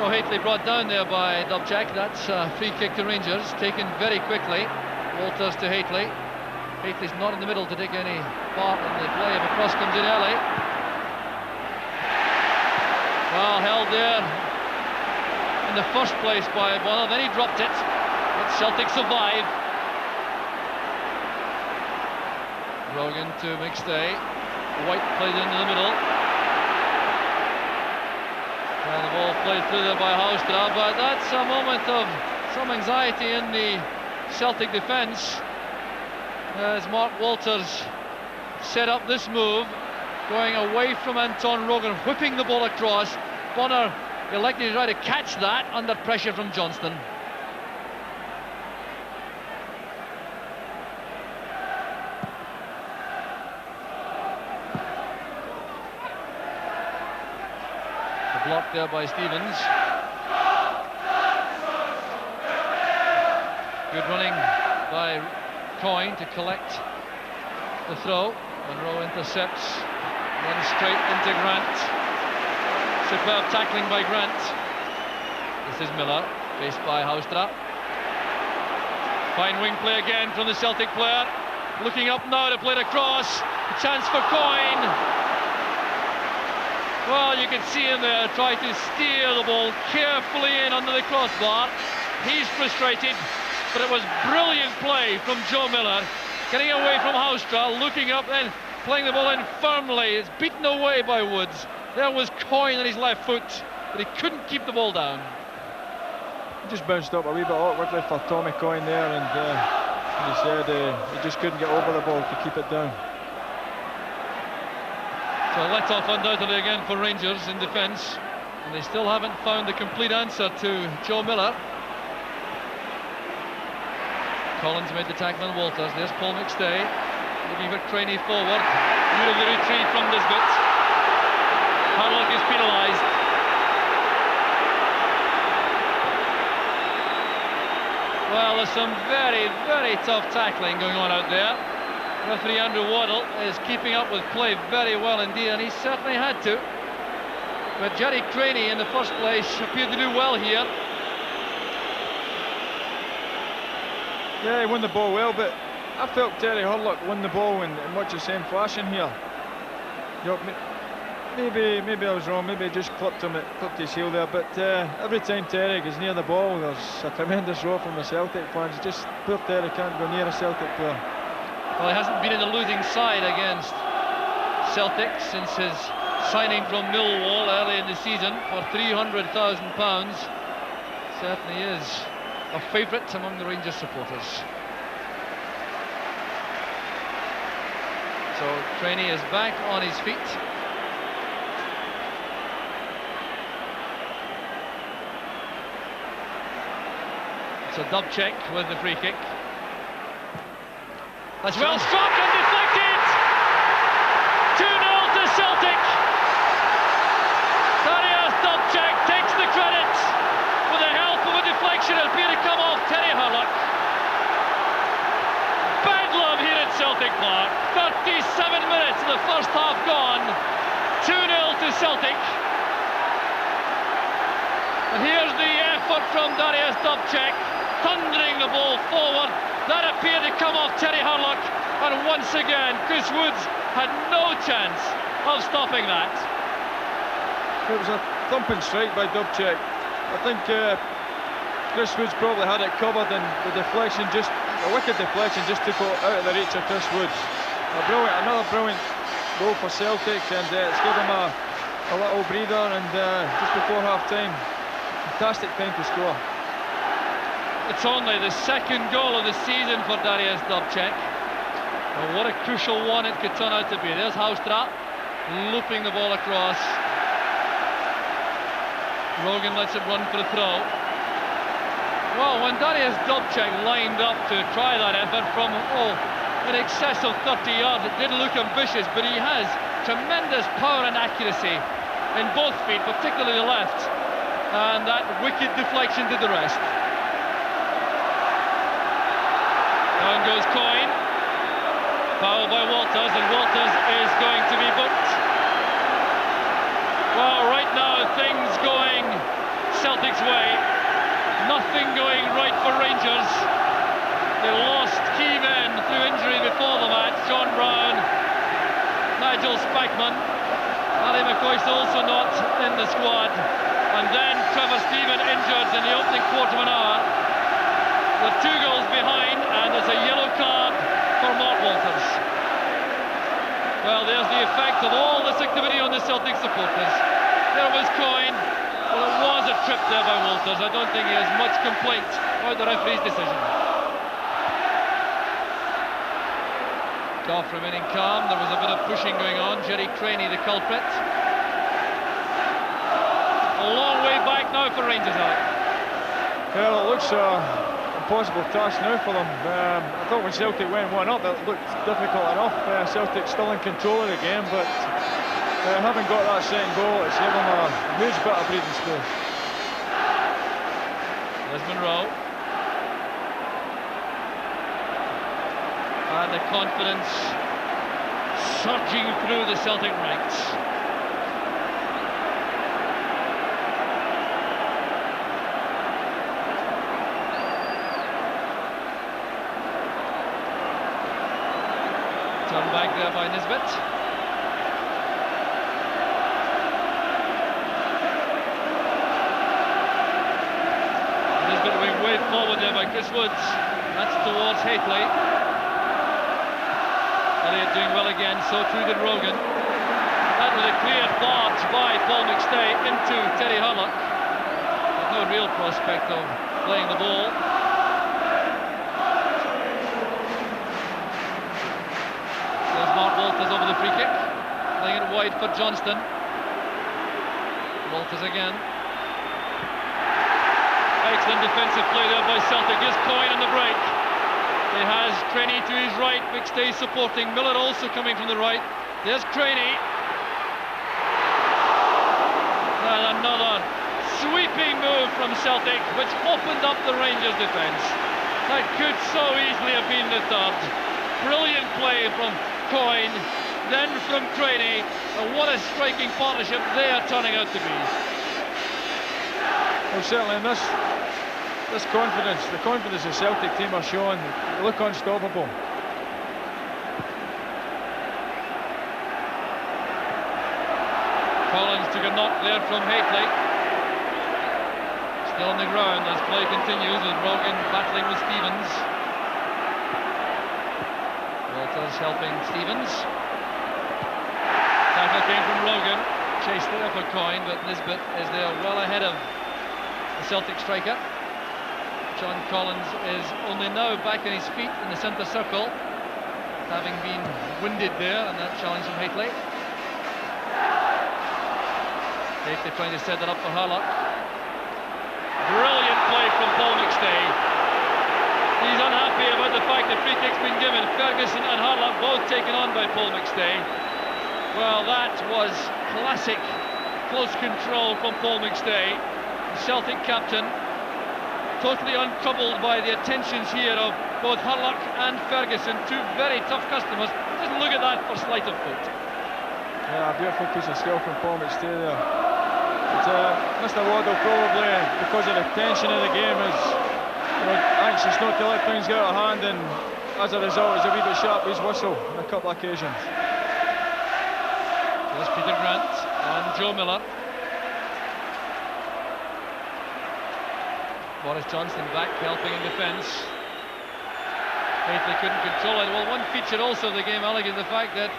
Well, Hateley brought down there by Dubček. That's a free kick to Rangers, taken very quickly. Walters to Hateley. Hateley's not in the middle to take any part in the play if a cross comes in early. Well, held there the first place by Bonner, then he dropped it, but Celtic survive. Rogan to McStay, White played into the middle, and the ball played through there by Haustra, but that's a moment of some anxiety in the Celtic defence as Mark Walters set up this move, going away from Anton Rogan, whipping the ball across. Bonner elected to try to catch that under pressure from Johnston. The block there by Stevens. Good running by Coyne to collect the throw, and Rowe intercepts, runs straight into Grant. Superb tackling by Grant. This is Miller, faced by Haustra. Fine wing play again from the Celtic player. Looking up now to play it across. A chance for Coyne. Well, you can see him there try to steer the ball carefully in under the crossbar. He's frustrated, but it was brilliant play from Joe Miller, getting away from Haustra, looking up, then playing the ball in firmly. It's beaten away by Woods. There was Coyne on his left foot, but he couldn't keep the ball down. He just bounced up a wee bit awkwardly for Tommy Coyne there, and he said he just couldn't get over the ball to keep it down. So let off undoubtedly again for Rangers in defence, and they still haven't found the complete answer to Joe Miller. Collins made the tackle on Walters. There's Paul McStay looking for Creaney forward. Beautifully retrieved from Nisbet. Hurlock is penalised. Well, there's some very, very tough tackling going on out there. Referee Andrew Waddle is keeping up with play very well indeed, and he certainly had to. But Jerry Creaney in the first place appeared to do well here. Yeah, he won the ball well, but I felt Terry Hurlock won the ball in much the same fashion here. You know, maybe I was wrong, maybe I just clipped his heel there, but every time Terry gets near the ball, there's a tremendous roar from the Celtic fans. Just poor Terry can't go near a Celtic player. Well, he hasn't been in the losing side against Celtic since his signing from Millwall early in the season for £300,000. Certainly is a favourite among the Rangers supporters. So Creaney is back on his feet. It's a Dubček with the free kick. That's well struck and deflected. 2-0 to Celtic. Darius Dubček takes the credit with the help of a deflection. It appeared to come off Terry Hurlock. Bedlam here at Celtic Park. 37 minutes of the first half gone. 2-0 to Celtic. And here's the effort from Darius Dubček, thundering the ball forward. That appeared to come off Terry Hurlock, and once again Chris Woods had no chance of stopping that. It was a thumping strike by Dubček. I think Chris Woods probably had it covered, and the deflection, just a wicked deflection, just took it out of the reach of Chris Woods. Another brilliant goal for Celtic, and it's given him a little breather, and just before half time, fantastic time to score. It's only the second goal of the season for Darius Dubček. Well, what a crucial one it could turn out to be. There's Haustra looping the ball across. Rogan lets it run for the throw. Well, when Darius Dubček lined up to try that effort from in excess of 30 yards, it did look ambitious, but he has tremendous power and accuracy in both feet, particularly the left, and that wicked deflection did the rest. Down goes Coyne. Foul by Walters, and Walters is going to be booked. Well, right now things going Celtic's way. Nothing going right for Rangers. They lost key men through injury before the match. John Brown, Nigel Spackman, Ali McCoist also not in the squad. And then Trevor Steven injured in the opening quarter of an hour. They're 2 goals behind, and there's a yellow card for Mark Walters. Well, there's the effect of all this activity on the Celtic supporters. There was Coyne. Well, it was a trip there by Walters. I don't think he has much complaint about the referee's decision. Goff remaining calm. There was a bit of pushing going on. Jerry Creaney, the culprit. A long way back now for Rangers, Alec. Well, it looks impossible task now for them. I thought when Celtic went 1-up, it looked difficult enough. Celtic still in control of the game, but having got that second goal, it's given them a huge bit of breathing space. There's Monroe. And the confidence surging through the Celtic ranks. Turned back there by Nisbet. Nisbet going way forward there by Chris Woods. That's towards Hateley. Elliott doing well again, so too did Rogan. That was a clear thought by Paul McStay into Teddy Hurlock. With no real prospect of playing the ball. There's Mark Walters over the free kick, playing it wide for Johnston. Walters again. Excellent defensive play there by Celtic. Here's Coyne on the break. He has Creaney to his right, McStay supporting, Miller also coming from the right. There's Creaney. And another sweeping move from Celtic, which opened up the Rangers' defence. That could so easily have been the third. Brilliant play from Coyne, then from Creaney. And what a striking partnership they are turning out to be. Well, certainly in this confidence, the confidence the Celtic team are showing, they look unstoppable. Collins took a knock there from Hateley. Still on the ground as play continues with Rogan battling with Stevens. Walters helping Stevens. Tackle came from Rogan. Chased there for Coyne, but Nisbet is there well ahead of the Celtic striker. John Collins is only now back on his feet in the centre circle, having been winded there in that challenge from Hateley. Hateley trying to set that up for Hurlock. Brilliant play from Paul McStay. He's unhappy about the fact the free kick's been given. Ferguson and Hurlock both taken on by Paul McStay. Well, that was classic close control from Paul McStay, the Celtic captain. Totally untroubled by the attentions here of both Hurlock and Ferguson, 2 very tough customers. Just look at that for sleight of foot. Yeah, a beautiful piece of skill from Paul McStay there. But, Mr. Waddle probably, because of the tension of the game, is anxious not to let things get out of hand, and as a result, he's a wee bit sharp with his whistle on a couple of occasions. There's Peter Grant and Joe Miller. Boris Johnston back, helping in defence. Hateley couldn't control it. Well, one feature also of the game, Alec, is the fact that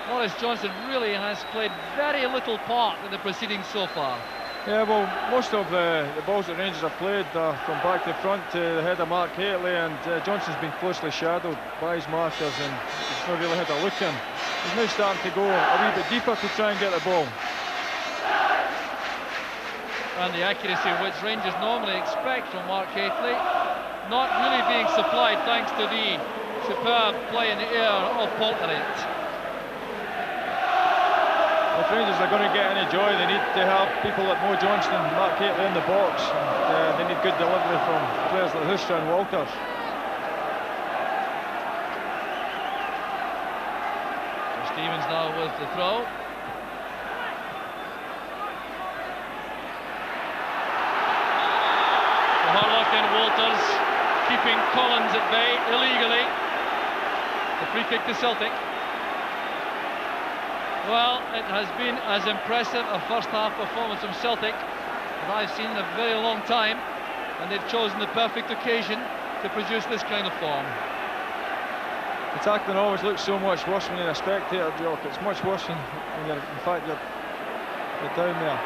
Boris Johnston really has played very little part in the proceedings so far. Yeah, well, most of the balls that Rangers have played are from back to front to the head of Mark Hateley, and Johnston's been closely shadowed by his markers, and he's not really had a look in. He's now starting to go a wee bit deeper to try and get the ball. And the accuracy which Rangers normally expect from Mark Hateley not really being supplied thanks to the superb play in the air of Paul Elliott. If Rangers are going to get any joy, they need to have people like Mo Johnston and Mark Hateley in the box. They need good delivery from players like Hustra and Walters. Stevens now with the throw. Hurlock and Walters keeping Collins at bay illegally. The free kick to Celtic. Well, it has been as impressive a first half performance from Celtic that I've seen in a very long time, and they've chosen the perfect occasion to produce this kind of form. The tackling always looks so much worse when you're a spectator, Jock. It's much worse when you're, in fact, you're down there.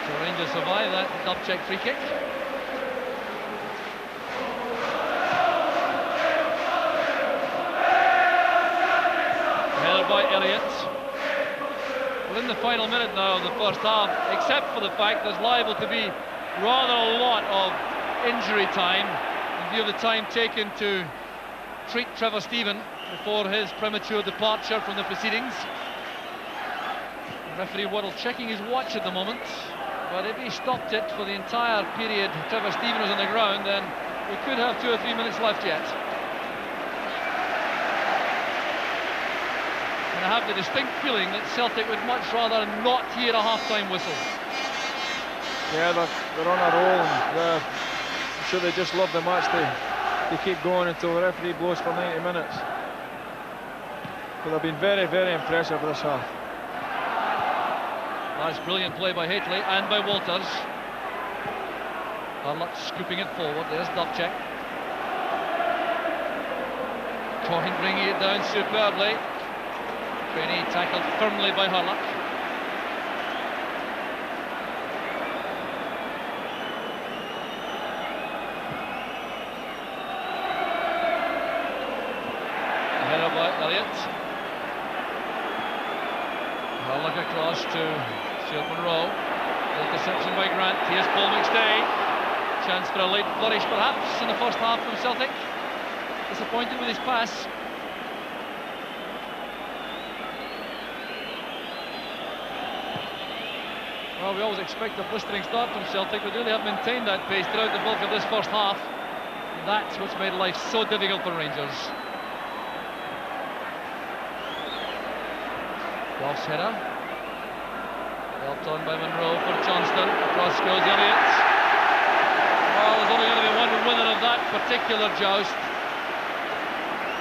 So Rangers survive that dub-check free kick. Headed by Elliott. We're in the final minute now of the first half, except for the fact there's liable to be rather a lot of injury time in view of the time taken to treat Trevor Steven before his premature departure from the proceedings. Referee Waddle checking his watch at the moment, but if he stopped it for the entire period Trevor Steven was on the ground, then we could have 2 or 3 minutes left yet. And I have the distinct feeling that Celtic would much rather not hear a half-time whistle. Yeah, they're on a roll, and I'm sure they just love the match. They keep going until the referee blows for 90 minutes. But they've been very, very impressive this half. Nice brilliant play by Hateley and by Walters. Hurlock scooping it forward. There's Dubček. Cohen bringing it down superbly. Creaney tackled firmly by Hurlock. Header by Elliott. Hurlock across to Stuart Monroe. Interception by Grant. Here's Paul McStay. Chance for a late flourish perhaps in the first half from Celtic. Disappointed with his pass. Well, we always expect a blistering start from Celtic, but really have maintained that pace throughout the bulk of this first half. And that's what's made life so difficult for Rangers. Goff's header. Helped on by Monroe for Johnston. Across goes Elliott. Well, there's only going to be one winner of that particular joust.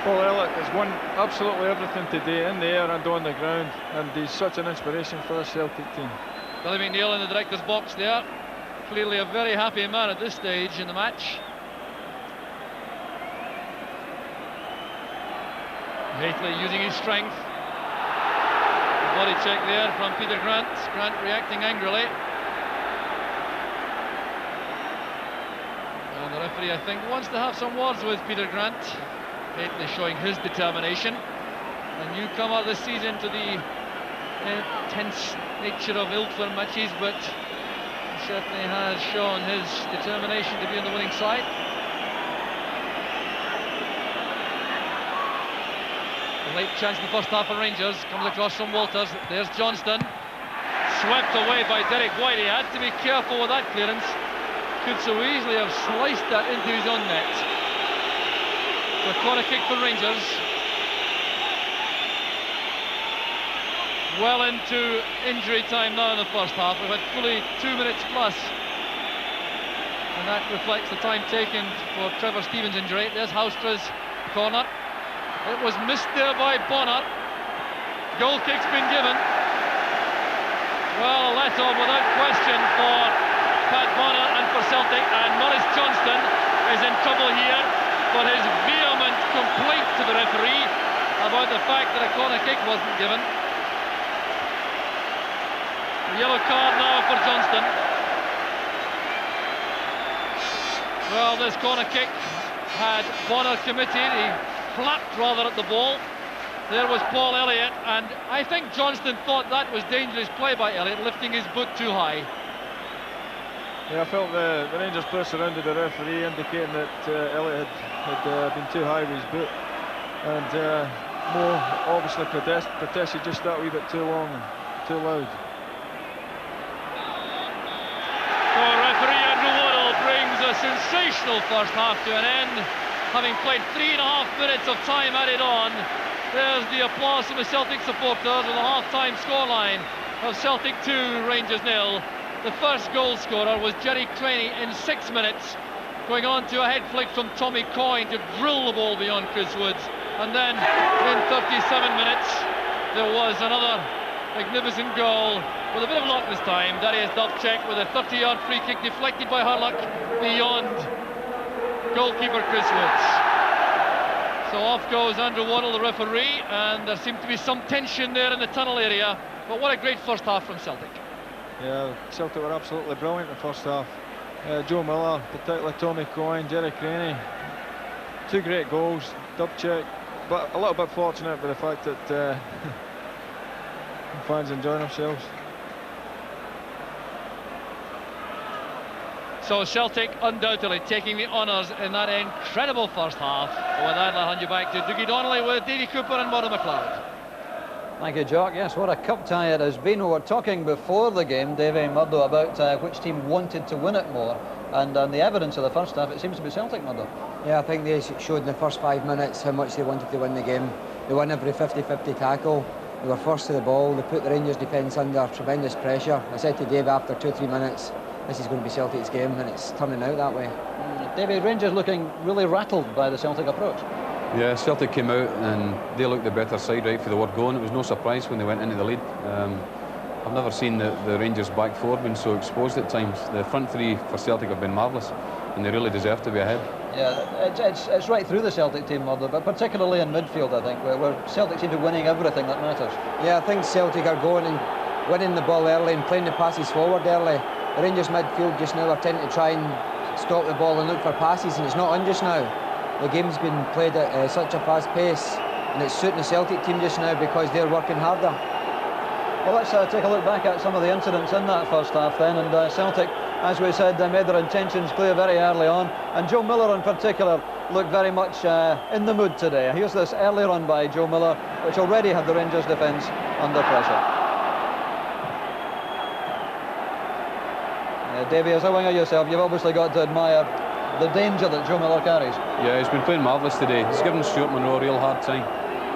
Paul Elliott has won absolutely everything today, in the air and on the ground, and he's such an inspiration for the Celtic team. Billy McNeil in the director's box there. Clearly a very happy man at this stage in the match. Hateley using his strength. Body check there from Peter Grant. Grant reacting angrily. And the referee, I think, wants to have some words with Peter Grant. Hateley showing his determination. A newcomer this season to the intense nature of Ilford matches, but he certainly has shown his determination to be on the winning side. A late chance in the first half for Rangers. Comes across from Walters. There's Johnston. Swept away by Derek White. He had to be careful with that clearance. Could so easily have sliced that into his own net. So a corner kick for Rangers. Well into injury time now in the first half. We've had fully 2 minutes plus. And that reflects the time taken for Trevor Steven's injury. There's Houstra's corner. It was missed there by Bonner. Goal kick's been given. Well, a let-off without question for Pat Bonner and for Celtic, and Maurice Johnston is in trouble here for his vehement complaint to the referee about the fact that a corner kick wasn't given. A yellow card now for Johnston. Well, this corner kick had Bonner committed. He flapped rather at the ball. There was Paul Elliott, and I think Johnston thought that was dangerous play by Elliott, lifting his boot too high. Yeah, I felt the Rangers player surrounded the referee, indicating that Elliott had been too high with his boot, and Mo obviously protested just that wee bit too long and too loud. So referee Andrew Waddle brings a sensational first half to an end, having played 3.5 minutes of time added on. There's the applause from the Celtic supporters with a half-time scoreline of Celtic 2, Rangers 0. The first goal scorer was Jerry Creaney in 6 minutes, going on to a head flick from Tommy Coyne to drill the ball beyond Chris Woods. And then in 37 minutes, there was another magnificent goal with a bit of luck this time. Darius Dziekanowski with a 30-yard free kick deflected by Hurlock beyond goalkeeper Chris Woods. So off goes Andrew Waddle, the referee, and there seemed to be some tension there in the tunnel area. But what a great first half from Celtic. Yeah, Celtic were absolutely brilliant in the first half. Joe Miller, particularly Tommy Coyne, Jerry Creaney. 2 great goals, Dziekanowski, but a little bit fortunate with the fact that fans enjoying themselves. So Celtic undoubtedly taking the honours in that incredible first half. With that, I'll hand you back to Dougie Donnelly with Davy Cooper and Murdo McLeod. Thank you, Jock. Yes, what a cup tie it has been. We were talking before the game, Davy and Murdo, about which team wanted to win it more. And on the evidence of the first half, it seems to be Celtic, Murdo. Yeah, I think they showed in the first 5 minutes how much they wanted to win the game. They won every 50-50 tackle. They were first to the ball. They put the Rangers defence under tremendous pressure. I said to Dave after 2-3 minutes, this is going to be Celtic's game, and it's turning out that way. David, Rangers looking really rattled by the Celtic approach. Yeah, Celtic came out and they looked the better side right for the word go, and it was no surprise when they went into the lead. I've never seen the Rangers back four been so exposed at times. The front three for Celtic have been marvellous, and they really deserve to be ahead. Yeah, it's right through the Celtic team, Murdo, but particularly in midfield, I think, where Celtic seem to be winning everything that matters. Yeah, I think Celtic are going and winning the ball early and playing the passes forward early. The Rangers midfield just now are tending to try and stop the ball and look for passes, and it's not on just now. The game's been played at such a fast pace, and it's suiting the Celtic team just now because they're working harder. Well, let's take a look back at some of the incidents in that first half then, and Celtic, as we said, made their intentions clear very early on, and Joe Miller in particular looked very much in the mood today. Here's this early run by Joe Miller, which already had the Rangers defence under pressure. Davy, as a winger yourself, you've obviously got to admire the danger that Joe Miller carries. Yeah, he's been playing marvellous today. He's given Stuart Monroe a real hard time.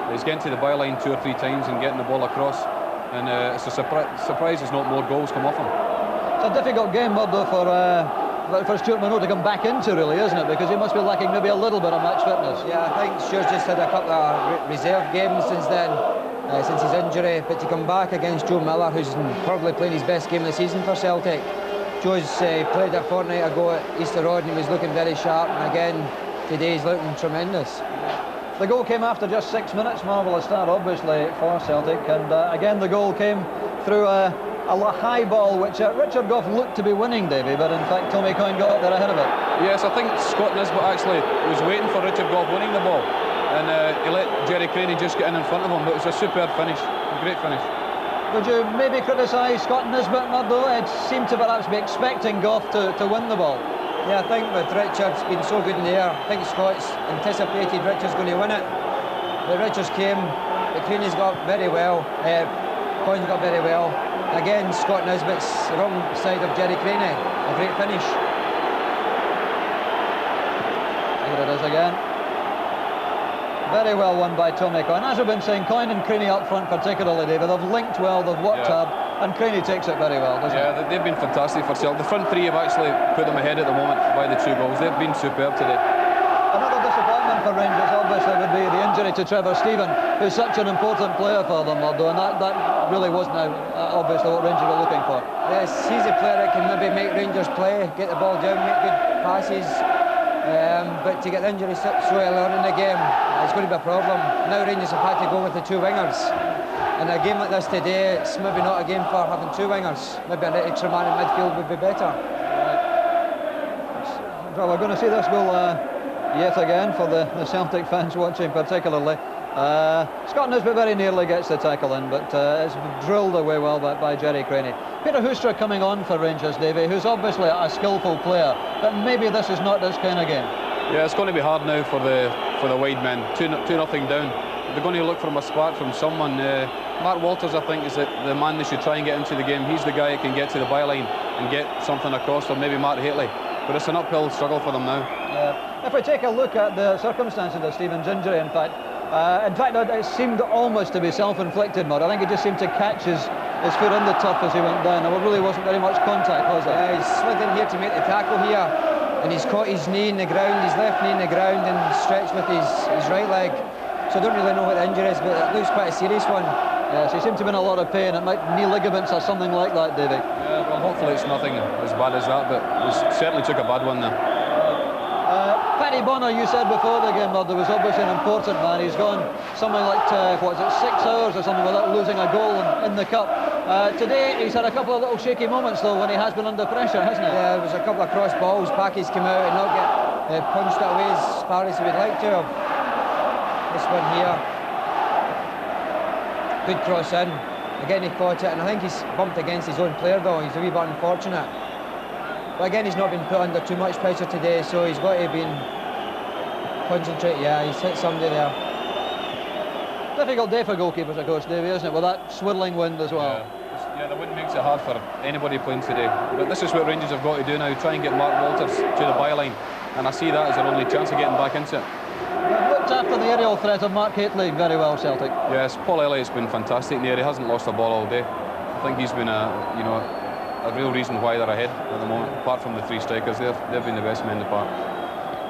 He's getting to the byline 2 or 3 times and getting the ball across, and it's a surprise there's not more goals come off him. It's a difficult game, Murdo, for Stuart Monroe to come back into, really, isn't it? Because he must be lacking maybe a little bit of match fitness. Yeah, I think Stuart's just had a couple of reserve games since then, since his injury, but to come back against Joe Miller, who's probably playing his best game of the season for Celtic. Joe's played a fortnight ago at Easter Road and he was looking very sharp, and again today he's looking tremendous. The goal came after just 6 minutes, marvellous start obviously for Celtic, and again the goal came through a high ball which Richard Gough looked to be winning, Davy, but in fact Tommy Coyne got up there ahead of it. Yes, I think Scott Nisbet actually was waiting for Richard Gough winning the ball, and he let Jerry Creaney just get in front of him, but it was a superb finish, a great finish. Would you maybe criticise Scott Nisbet, Murdo? It seemed to perhaps be expecting Gough to win the ball. Yeah, I think with Richard's been so good in the air, I think Scott's anticipated Richard's going to win it. But Richards came, but Creaney's got very well, Coyne's got very well. Again, Scott Nisbet's the wrong side of Jerry Creaney. A great finish. Here it is again. Very well won by Tommy Coyne. As we've been saying, Coyne and Creaney up front particularly, David, they've linked well, they've worked hard, and Creaney takes it very well, doesn't he? Yeah, they've been fantastic for Celtic. The front three have actually put them ahead at the moment by the 2 goals. They've been superb today. Another disappointment for Rangers obviously would be the injury to Trevor Steven, who's such an important player for them, Murdo, and that really wasn't obviously what Rangers were looking for. Yes, he's a player that can maybe make Rangers play, get the ball down, make good passes. But to get the injury so early on in the game, it's going to be a problem. Now Rangers have had to go with the 2 wingers. In a game like this today, it's maybe not a game for having 2 wingers. Maybe an extra man in midfield would be better. Right. Well, we're going to see this goal yet again for the Celtic fans watching particularly. Scott Nisbet very nearly gets the tackle in, but it's drilled away well by Jerry Creaney. Peter Hoekstra coming on for Rangers, Davy, who's obviously a skillful player, but maybe this is not this kind of game. Yeah, it's going to be hard now for the wide men. 2-0 down. They're going to look for a spark from someone. Mark Walters, I think, is the man they should try and get into the game. He's the guy that can get to the byline and get something across, or maybe Mark Hateley. But it's an uphill struggle for them now. If we take a look at the circumstances of Steven's injury, in fact, it seemed almost to be self-inflicted, Murdo. I think he just seemed to catch his foot in the turf as he went down. There really wasn't very much contact, was there? He's slid in here to make the tackle here, and he's caught his knee in the ground, his left knee in the ground, and stretched with his right leg. So I don't really know what the injury is, but it looks quite a serious one. Yes, he seemed to be in a lot of pain. It might knee ligaments or something like that, Davy. Yeah, well, hopefully it's nothing as bad as that, but he certainly took a bad one there. Paddy Bonner, you said before the game, Murdo, was obviously an important man. He's gone something like, what is it, 6 hours or something without losing a goal in the Cup. Today, he's had a couple of little shaky moments, though, when he has been under pressure, hasn't he? Yeah, there was a couple of cross balls. Packies came out and not get punched it away as far as he would like to have. This one here. Good cross in. Again, he caught it, and I think he's bumped against his own player, though. He's a wee bit unfortunate. But again, he's not been put under too much pressure today, so he's got to be concentrate. Yeah, he's hit somebody there. Difficult day for goalkeepers, of course, Davey, isn't it? With that swirling wind as well. Yeah, the wind makes it hard for anybody playing today. But this is what Rangers have got to do now, try and get Mark Walters to the byline. And I see that as their only chance of getting back into it. They've looked after the aerial threat of Mark Hateley very well, Celtic. Yes, Paul Elliott's been fantastic in the area. He hasn't lost a ball all day. I think he's been a real reason why they're ahead at the moment. Apart from the 3 strikers, they've been the best men in the park.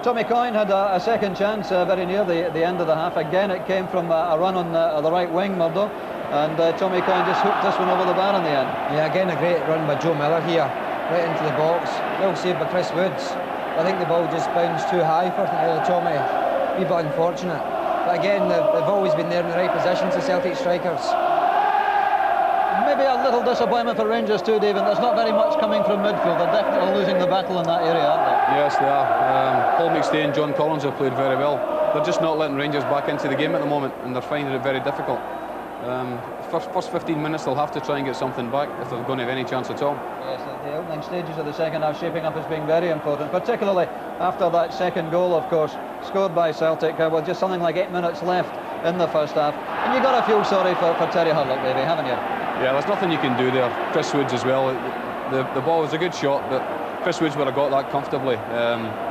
Tommy Coyne had a second chance very near the end of the half. Again, it came from a run on the right wing, Murdo, and Tommy Coyne just hooked this one over the bar in the end. Yeah, again a great run by Joe Miller here, right into the box. Well saved by Chris Woods. I think the ball just bounced too high for Tommy. A wee bit unfortunate. But again, they've always been there in the right positions, the Celtic strikers. Maybe a little disappointment for Rangers too, David. There's not very much coming from midfield. They're definitely losing the battle in that area, aren't they? Yes, they are. Paul McStay and John Collins have played very well. They're just not letting Rangers back into the game at the moment, and they're finding it very difficult. First 15 minutes, they'll have to try and get something back if they're going to have any chance at all. Yes, the opening stages of the second half shaping up as being very important, particularly after that second goal, of course, scored by Celtic with just something like 8 minutes left in the first half. And you've got to feel sorry for Terry Hurlock, maybe, haven't you? Yeah, there's nothing you can do there. Chris Woods as well. The ball was a good shot, but Chris Woods would have got that comfortably.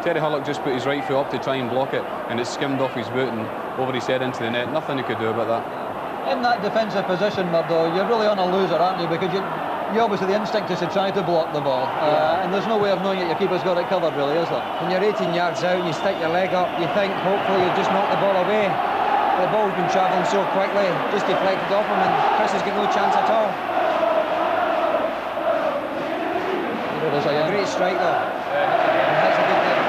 Terry Hurlock just put his right foot up to try and block it, and it skimmed off his boot and over his head into the net. Nothing he could do about that. In that defensive position, Murdo, you're really on a loser, aren't you? Because you obviously, the instinct is to try to block the ball, and there's no way of knowing it. Your keeper's got it covered, really, is there? When you're 18 yards out and you stick your leg up, you think hopefully you'll just knock the ball away. The ball's been travelling so quickly, just deflected off him, and Chris has got no chance at all. It is A great strike though. That's a good thing.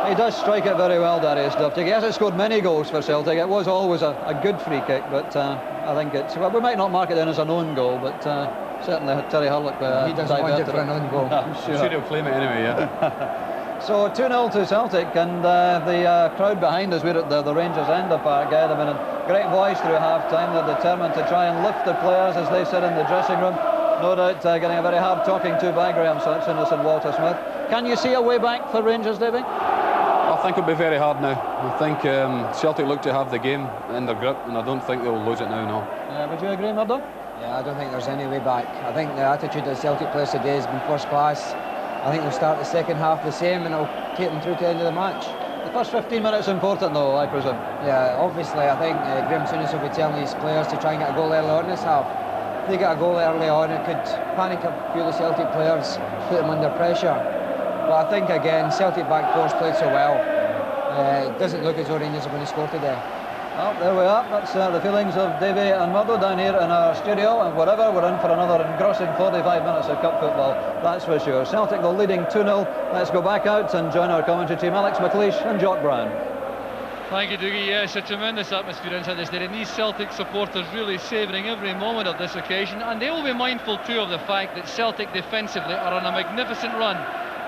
He does strike it very well, Darius Dziekanowski. He hasn't scored many goals for Celtic. It was always a good free kick, but I think it's... Well, we might not mark it down as an own goal, but certainly Terry Hurlock... he doesn't want it for an own goal. I'm sure. Should have claimed it anyway, yeah. So 2-0 to Celtic, and the crowd behind us, we're at the Rangers end of Park Ed. I mean, a great voice through half-time. They're determined to try and lift the players as they sit in the dressing room. No doubt getting a very hard talking to by Graham Souness and Walter Smith. Can you see a way back for Rangers, Davy? I think it'll be very hard now. I think Celtic look to have the game in their grip, and I don't think they'll lose it now, no. Would you agree, Murdo? Yeah, I don't think there's any way back. I think the attitude of the Celtic players today has been first class. I think they'll start the second half the same, and it'll take them through to the end of the match. The first 15 minutes important, though, I presume. Yeah, obviously, I think Graham Souness will be telling these players to try and get a goal early on this half. If they get a goal early on, it could panic a few of the Celtic players, put them under pressure. But I think, again, Celtic back four's played so well. It doesn't look as though Rangers are going to score today. Well, there we are. That's the feelings of Davy and Murdo down here in our studio, and whatever, we're in for another engrossing 45 minutes of cup football, that's for sure. Celtic, they're leading 2-0. Let's go back out and join our commentary team, Alex McLeish and Jock Brown. Thank you, Dougie. Yes, a tremendous atmosphere inside the stadium. These Celtic supporters really savouring every moment of this occasion, and they will be mindful too of the fact that Celtic defensively are on a magnificent run.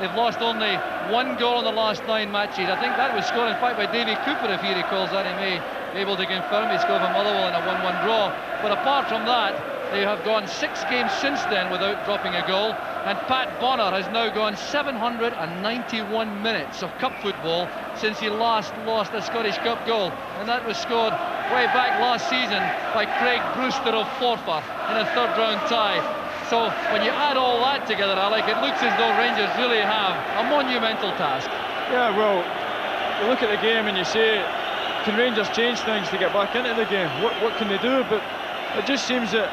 They've lost only 1 goal in the last 9 matches. I think that was scored, in fact, by Davy Cooper, if he recalls that. He may be able to confirm he scored from Motherwell in a 1-1 draw. But apart from that, they have gone 6 games since then without dropping a goal. And Pat Bonner has now gone 791 minutes of cup football since he last lost a Scottish Cup goal. And that was scored way back last season by Craig Brewster of Forfar in a third-round tie. So when you add all that together, Alec, it looks as though Rangers really have a monumental task. Yeah, well, you look at the game and you say, can Rangers change things to get back into the game? What can they do? But it just seems that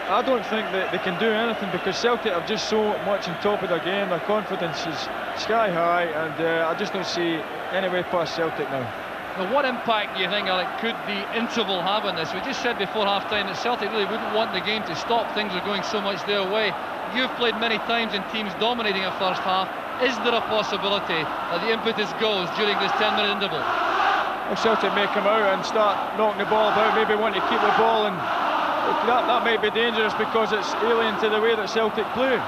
I don't think that they can do anything, because Celtic are just so much on top of their game. Their confidence is sky high, and I just don't see any way past Celtic now. Now, what impact do you think, Alec, could the interval have on this? We just said before half-time that Celtic really wouldn't want the game to stop. Things are going so much their way. You've played many times in teams dominating a first half. Is there a possibility that the impetus goes during this 10-minute interval? Well, Celtic may come out and start knocking the ball about, maybe want to keep the ball, and that might be dangerous because it's alien to the way that Celtic play.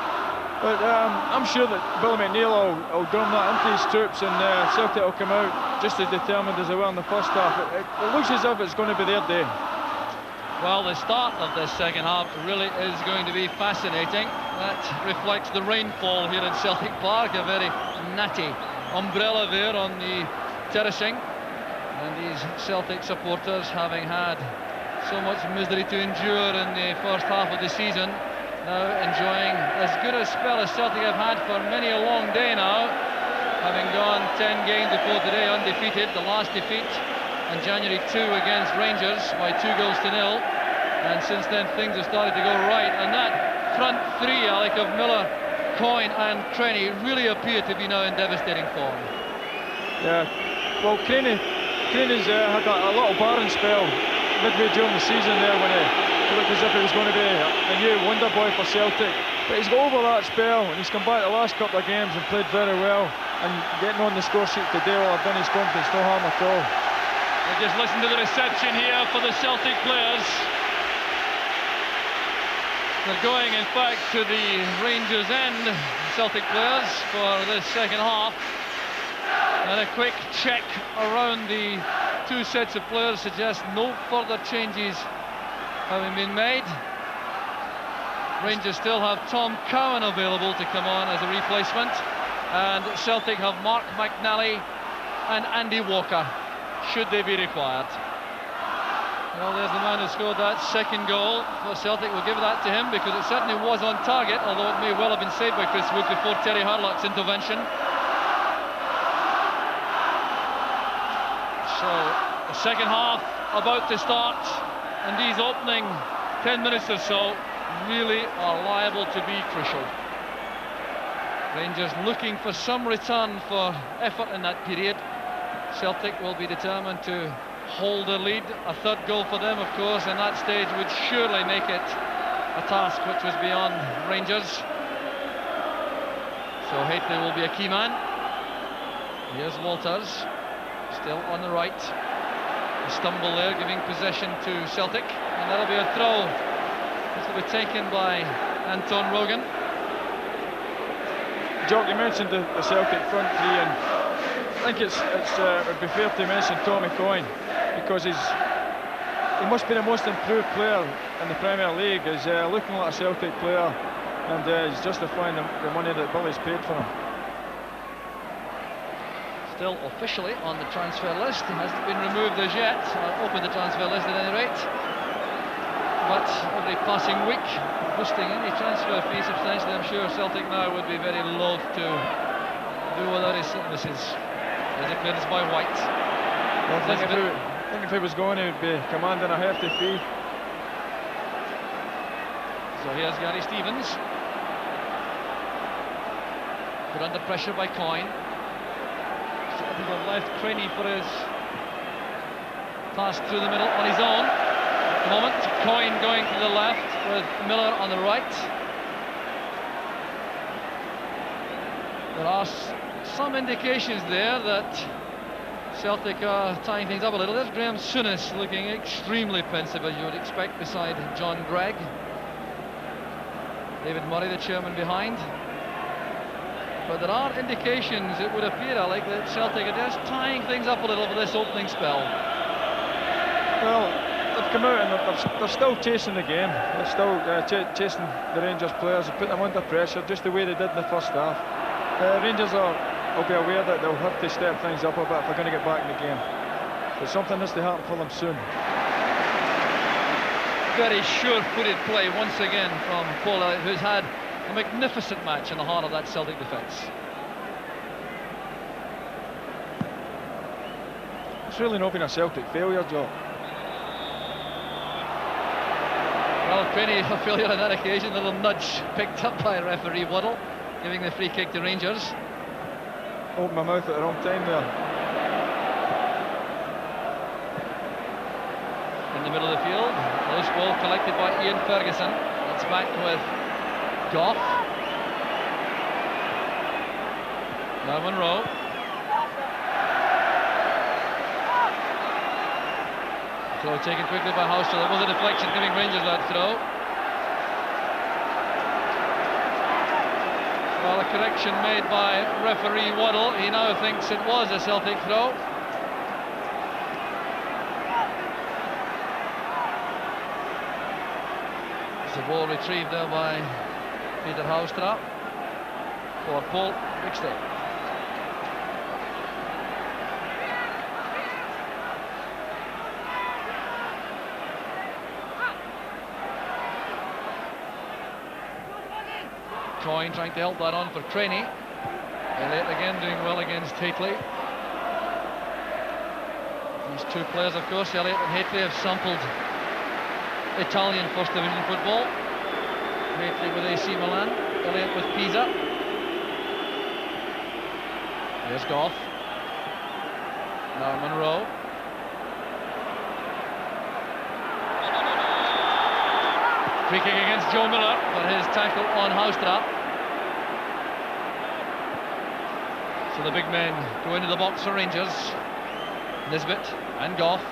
But I'm sure that Billy McNeil will drum that into his troops, and Celtic will come out just as determined as they were in the first half. It looks as if it's going to be their day. Well, the start of this second half really is going to be fascinating. That reflects the rainfall here in Celtic Park, a very natty umbrella there on the terracing. And these Celtic supporters, having had so much misery to endure in the first half of the season, now enjoying as good a spell as Celtic have had for many a long day now, having gone 10 games before today undefeated. The last defeat on January 2 against Rangers by 2-0, and since then things have started to go right. And that front three, Alec, of Miller, Coyne and Creaney really appear to be now in devastating form. Yeah, well, Creaney's had a little barren spell midway during the season there, when he looked as if he was going to be a new wonder boy for Celtic. But he's got over that spell, and he's come back the last couple of games and played very well. And getting on the score sheet today will have done his confidence no harm at all. We'll just listen to the reception here for the Celtic players. They're going, in fact, to the Rangers end, Celtic players, for this second half. And a quick check around the two sets of players suggests no further changes having been made. Rangers still have Tom Cowan available to come on as a replacement, and Celtic have Mark McNally and Andy Walker, should they be required. Well, there's the man who scored that second goal for Celtic. We'll give that to him because it certainly was on target, although it may well have been saved by Chris Wood before Terry Hurlock's intervention. So the second half about to start, and these opening 10 minutes or so really are liable to be crucial. Rangers looking for some return for effort in that period. Celtic will be determined to hold the lead. A third goal for them, of course, in that stage would surely make it a task which was beyond Rangers. So Hateley will be a key man. Here's Walters, still on the right. A stumble there, giving possession to Celtic, and that'll be a throw. This will be taken by Anton Rogan. Jock, you mentioned the Celtic front three, and I think it would be fair to mention Tommy Coyne, because he must be the most improved player in the Premier League. He's looking like a Celtic player, and he's justifying the money that Billy's paid for him. Still officially on the transfer list. He hasn't been removed as yet. I'll open the transfer list at any rate. But every passing week, boosting any transfer fee substantially, I'm sure Celtic now would be very loath to do without his services. Designated by White. Well, I think if he was going, he would be commanding a hefty fee. So here's Gary Stevens. Put under pressure by Coyne. To the left, Creaney for his pass through the middle on his own. At the moment, Coyne going to the left with Miller on the right. There are some indications there that Celtic are tying things up a little. There's Graham Souness looking extremely pensive, as you would expect, beside John Gregg. David Murray, the chairman, behind. But there are indications, it would appear, Alec, that Celtic are just tying things up a little for this opening spell. Well, they've come out and they're still chasing the game. They're still chasing the Rangers players and put them under pressure, just the way they did in the first half. Rangers will be aware that they'll have to step things up a bit if they're going to get back in the game. But something has to happen for them soon. Very sure-footed play once again from Paul Elliott, who's had a magnificent match in the heart of that Celtic defence. It's really not been a Celtic failure, Joe. Well, Creaney a failure on that occasion. A little nudge picked up by referee Waddle, giving the free kick to Rangers. Opened my mouth at the wrong time there. In the middle of the field, loose ball collected by Ian Ferguson. It's back with Goff. Now Monroe. Throw taken quickly by Houster. There was a deflection giving Rangers that throw. Well, a correction made by referee Waddle. He now thinks it was a Celtic throw. It's the ball retrieved there by Peter Houster for Paul McStay. Coyne trying to help that on for Creaney. Elliott again doing well against Hateley. These two players, of course, Elliott and Hateley, have sampled Italian First Division football. Hateley with AC Milan, Elliott with Pisa. There's Goff. Now Monroe. Free kick against Joe Miller for his tackle on Houster. So the big men go into the box for Rangers. Nisbet and Goff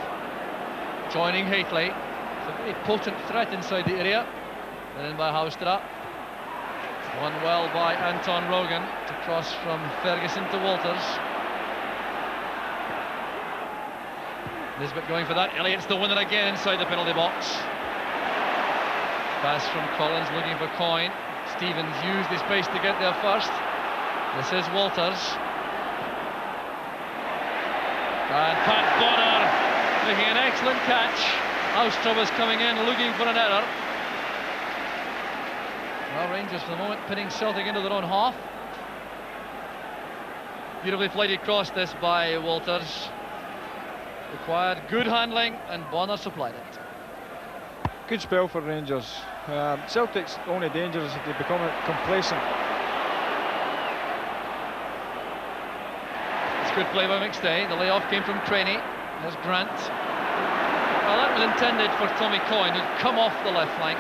joining Hateley. It's a very potent threat inside the area. And in by Houster. Won well by Anton Rogan to cross from Ferguson to Walters. Nisbet going for that. Elliott's the winner again inside the penalty box. Pass from Collins looking for Coyne. Stevens used his pace to get there first. This is Walters. And Pat Bonner making an excellent catch. Houster was coming in looking for an error. Well, Rangers for the moment pinning Celtic into their own half. Beautifully flighted cross this by Walters. Required good handling and Bonner supplied it. Good spell for Rangers. Celtic's only danger is that they become complacent. It's good play by McStay. The layoff came from Creaney. There's Grant. Well, that was intended for Tommy Coyne, who'd come off the left flank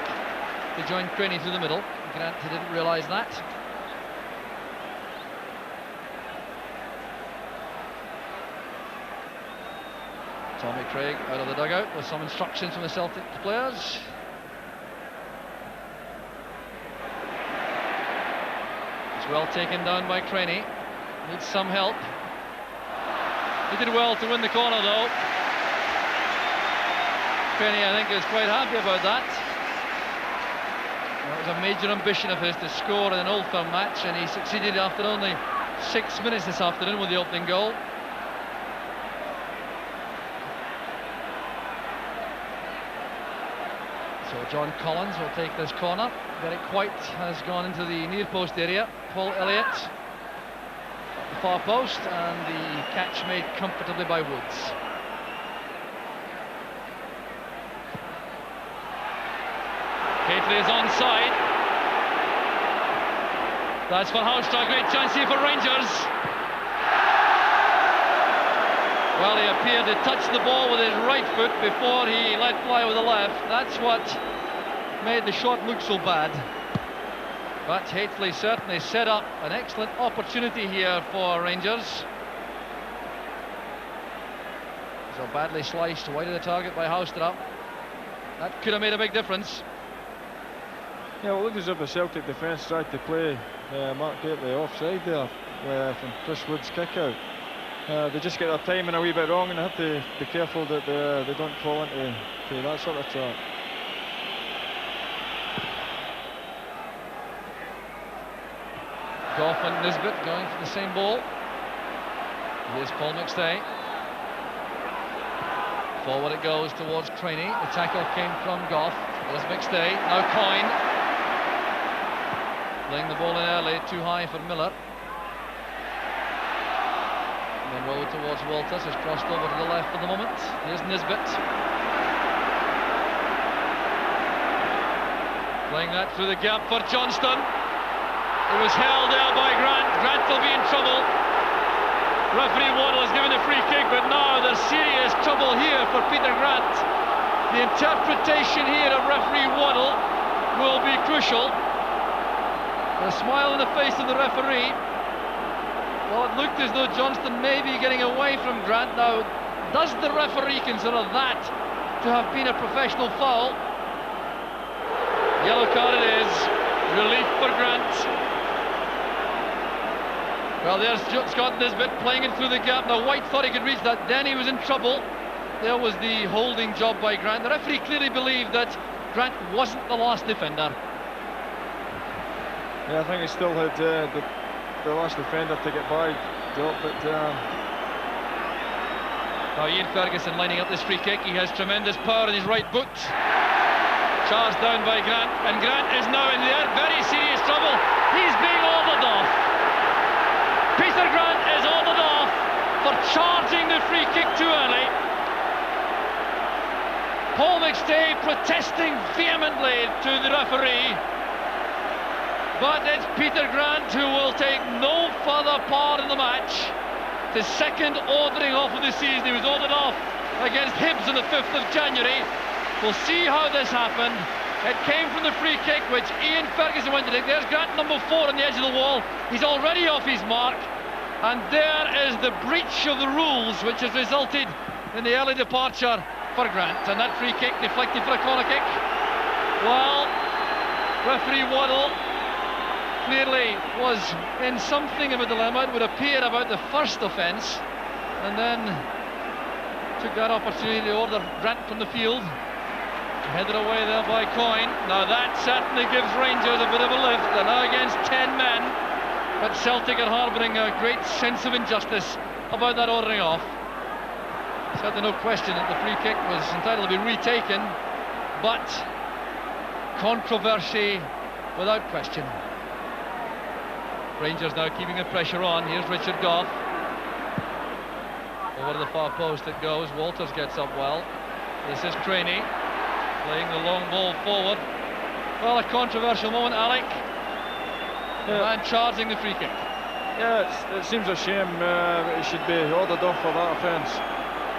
to join Creaney through the middle. Grant didn't realise that. Tommy Craig out of the dugout with some instructions from the Celtic players. It's well taken down by Creaney. Needs some help. He did well to win the corner though. Creaney, I think, is quite happy about that. That was a major ambition of his to score in an Old Firm match, and he succeeded after only 6 minutes this afternoon with the opening goal. So John Collins will take this corner. Derek White has gone into the near post area. Paul Elliott at the far post, and the catch made comfortably by Woods. Hateley is onside. That's for Houster. Great chance here for Rangers. Well, he appeared to touch the ball with his right foot before he let fly with the left. That's what made the shot look so bad. But Hateley certainly set up an excellent opportunity here for Rangers. So badly sliced wide of the target by Houster. That could have made a big difference. Yeah, well, it looked as if the Celtic defence tried to play Mark Hateley offside there from Chris Wood's kick out. They just get their timing a wee bit wrong, and they have to be careful that they don't fall into that sort of trap. Goff and Nisbet going for the same ball. Here's Paul McStay. Forward it goes towards Creaney. The tackle came from Goff. There's McStay. Now Coyne. Playing the ball in early, too high for Miller. Monroe towards Walters, has crossed over to the left for the moment. Here's Nisbet. Playing that through the gap for Johnston. It was held there by Grant. Grant will be in trouble. Referee Waddle has given a free kick, but now there's serious trouble here for Peter Grant. The interpretation here of referee Waddle will be crucial. A smile on the face of the referee. Well, it looked as though Johnston may be getting away from Grant. Now, does the referee consider that to have been a professional foul? Yellow card it is. Relief for Grant. Well, there's Scott Nisbet playing it through the gap. Now, White thought he could reach that. Then he was in trouble. There was the holding job by Grant. The referee clearly believed that Grant wasn't the last defender. Yeah, I think he still had the last defender to get by, Joe, but... Now Ian Ferguson lining up this free kick. He has tremendous power in his right boot. Charged down by Grant, and Grant is now in there. Very serious trouble. He's being ordered off. Peter Grant is ordered off for charging the free kick too early. Paul McStay protesting vehemently to the referee. But it's Peter Grant who will take no further part in the match. The second ordering off of the season. He was ordered off against Hibs on the 5th of January. We'll see how this happened. It came from the free kick, which Ian Ferguson went to take. There's Grant, number 4 on the edge of the wall. He's already off his mark. And there is the breach of the rules, which has resulted in the early departure for Grant. And that free kick deflected for a corner kick. Well, referee Waddle clearly was in something of a dilemma. It would appear about the first offence, and then took that opportunity to order Grant from the field. Headed away there by Coyne. Now that certainly gives Rangers a bit of a lift. They're now against 10 men, but Celtic are harbouring a great sense of injustice about that ordering off. Certainly no question that the free kick was entitled to be retaken, but controversy without question. Rangers now keeping the pressure on. Here's Richard Gough. Over to the far post it goes. Walters gets up well. This is Creaney playing the long ball forward. Well, a controversial moment, Alec. The man charging the free kick. Yeah, it seems a shame he should be ordered off for that offence.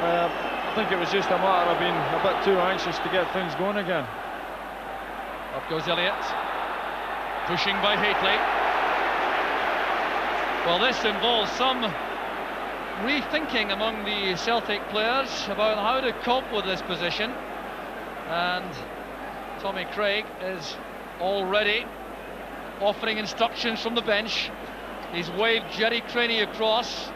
I think it was just a matter of being a bit too anxious to get things going again. Up goes Elliott. Pushing by Hateley. Well, this involves some rethinking among the Celtic players about how to cope with this position. And Tommy Craig is already offering instructions from the bench. He's waved Jerry Creaney across,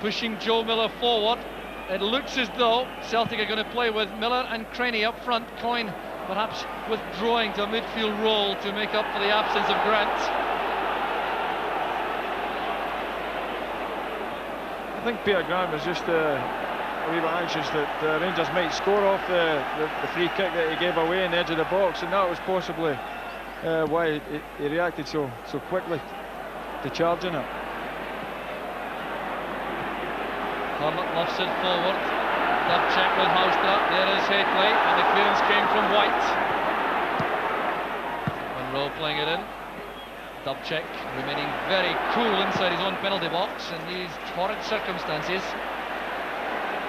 pushing Joe Miller forward. It looks as though Celtic are going to play with Miller and Creaney up front. Coyne perhaps withdrawing to a midfield role to make up for the absence of Grant. I think Peter Grant was just a wee bit anxious that Rangers might score off the free kick that he gave away in the edge of the box, and that was possibly why he reacted so quickly to charging it. Hurlock lofts it forward. Dub check with Houstra. There is Hateley, and the clearance came from White. Monroe playing it in. Dub check remaining very cool inside his own penalty box in these horrid circumstances.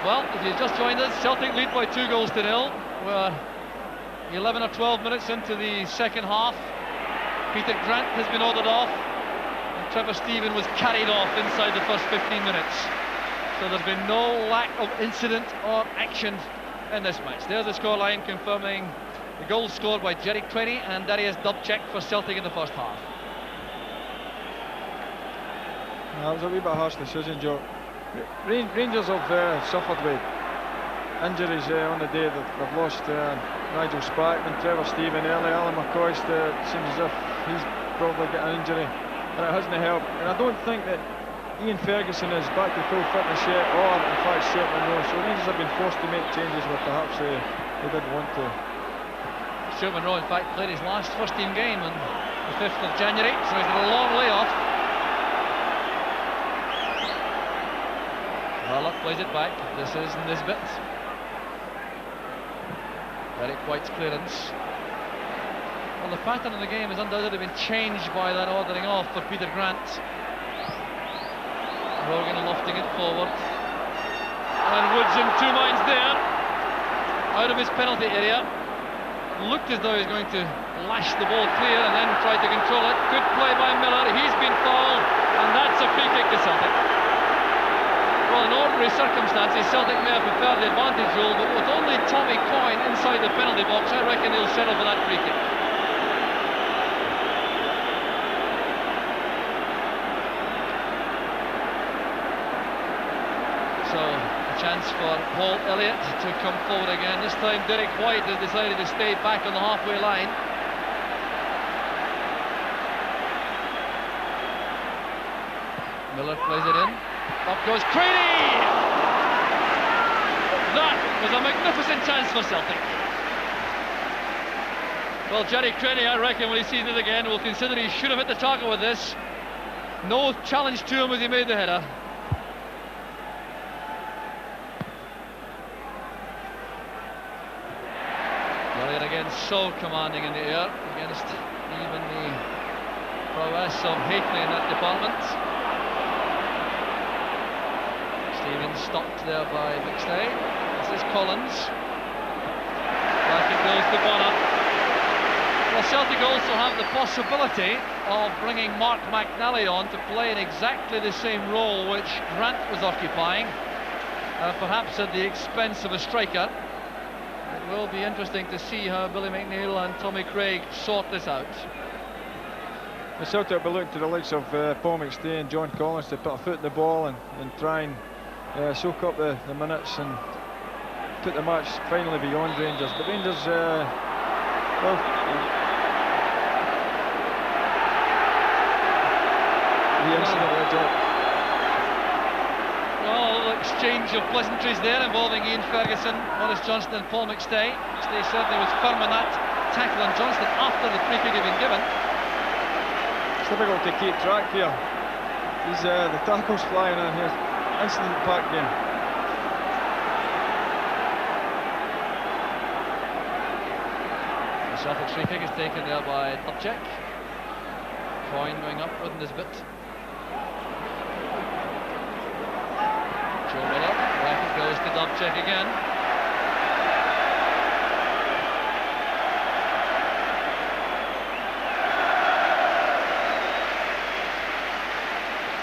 Well, if you've just joined us, Celtic lead by 2-0. We're 11 or 12 minutes into the second half. Peter Grant has been ordered off, and Trevor Steven was carried off inside the first 15 minutes. So there's been no lack of incident or action in this match. There's the scoreline confirming the goals scored by Jerry Creaney and Darius Dziekanowski for Celtic in the first half. That was a wee bit harsh decision, Joe. Rangers have suffered with injuries on the day that they've lost Nigel Spackman, Trevor Steven early, Alan McCoist. It seems as if he's probably got an injury, and it hasn't helped. And I don't think that Ian Ferguson is back to full fitness yet, or in fact Stuart Monroe. So Rangers have been forced to make changes where perhaps they didn't want to. Stuart Monroe, in fact, played his last first-team game on the 5th of January, so he's had a long layoff. Hurlock plays it back. This is Nisbet. Derek White's clearance. Well, the pattern of the game has undoubtedly been changed by that ordering off for Peter Grant. Rogan lofting it forward. And Woods in two minds there. Out of his penalty area. Looked as though he was going to lash the ball clear and then try to control it. Good play by Miller. He's been fouled. And that's a free kick to Celtic. Well, in ordinary circumstances, Celtic may have preferred the advantage rule, but with only Tommy Coyne inside the penalty box, I reckon he'll settle for that free kick. So, a chance for Paul Elliott to come forward again. This time Derek White has decided to stay back on the halfway line. Miller plays it in. Up goes Creaney! That was a magnificent chance for Celtic. Well, Jerry Creaney, I reckon, when he sees it again, will consider he should have hit the target with this. No challenge to him as he made the header. Elliott again so commanding in the air against even the prowess of Hateley in that department. Steven stopped there by Bixley. This is Collins. Back it goes to Bonner. Well, Celtic also have the possibility of bringing Mark McNally on to play in exactly the same role which Grant was occupying, perhaps at the expense of a striker. It will be interesting to see how Billy McNeill and Tommy Craig sort this out. The Celtic will be looking to the likes of Paul McStay and John Collins to put a foot in the ball and try and soak up the minutes and put the match finally beyond Rangers. But Rangers, well, the incident with Jack. Well, a little exchange of pleasantries there involving Ian Ferguson, Maurice Johnston and Paul McStay. McStay certainly was firm on that tackle on Johnston after the free kick had been given. It's difficult to keep track here. These the tackles flying in here. Instant pack game. The Celtic free kick is taken there by Dubček. Coyne going up with his bit. Joe Miller, back it goes to Dubček again.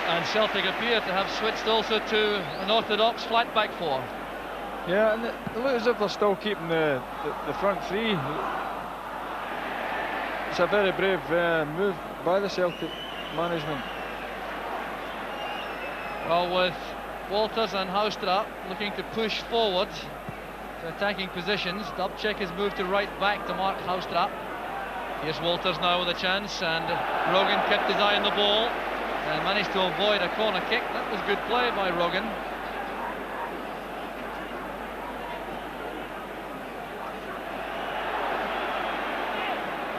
And Celtic appear to have switched also to an orthodox flat back four. Yeah, and it looks as if they're still keeping the front three. It's a very brave move by the Celtic management. Well, with Walters and Houstra looking to push forward to attacking positions, Dubček has moved to right back to mark Houstra. Here's Walters now with a chance, and Rogan kept his eye on the ball and managed to avoid a corner kick. That was good play by Rogan.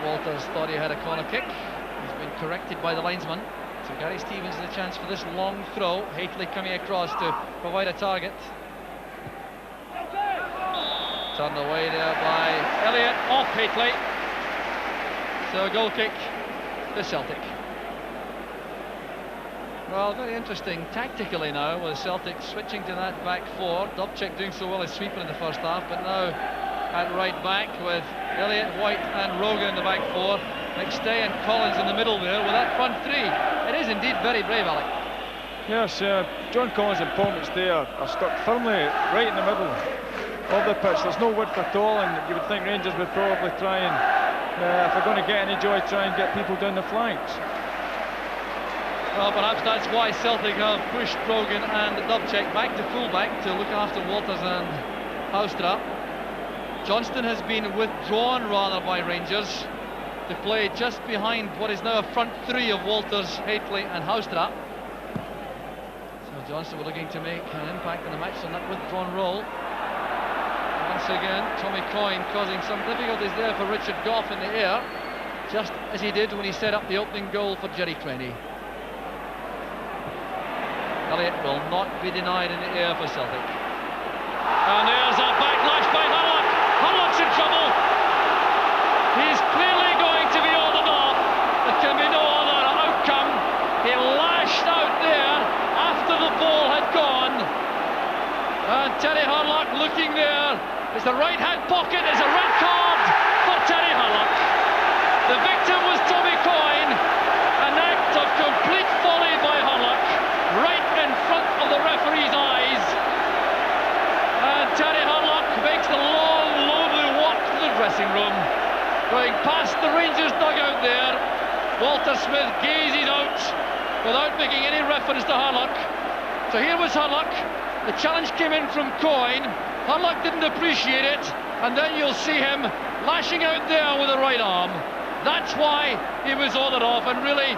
Walters thought he had a corner kick. He's been corrected by the linesman. So Gary Stevens has a chance for this long throw. Hateley coming across to provide a target. Turned away there by Elliott, off Hateley. So a goal kick to Celtic. Well, very interesting tactically now with Celtic switching to that back four. Dubček doing so well as sweeper in the first half, but now at right back with Elliott, White and Rogan in the back four. McStay and Collins in the middle there with that front three. It is indeed very brave, Alec. Yes, John Collins and Paul McStay are stuck firmly right in the middle of the pitch. There's no width at all, and you would think Rangers would probably try and, if they're going to get any joy, try and get people down the flanks. Well, perhaps that's why Celtic have pushed Rogan and Dubček back to full-back to look after Walters and Houstra. Johnston has been withdrawn rather by Rangers to play just behind what is now a front three of Walters, Hateley and Houstra. So Johnston were looking to make an impact in the match on that withdrawn role. Once again, Tommy Coyne causing some difficulties there for Richard Gough in the air, just as he did when he set up the opening goal for Jerry Creaney. Elliott will not be denied in the air for Celtic. And there's a backlash by Hurlock. Hurlock's in trouble. He's clearly going to looking there. It's the right hand pocket. There's a red card for Terry Hurlock. The victim was Tommy Coyne. An act of complete folly by Hurlock, right in front of the referee's eyes. And Terry Hurlock makes the long, lonely walk to the dressing room, going past the Rangers dugout there. Walter Smith gazes out without making any reference to Hurlock. So here was Hurlock. The challenge came in from Coyne. Hurlock didn't appreciate it, and then you'll see him lashing out there with the right arm. That's why he was ordered off, and really,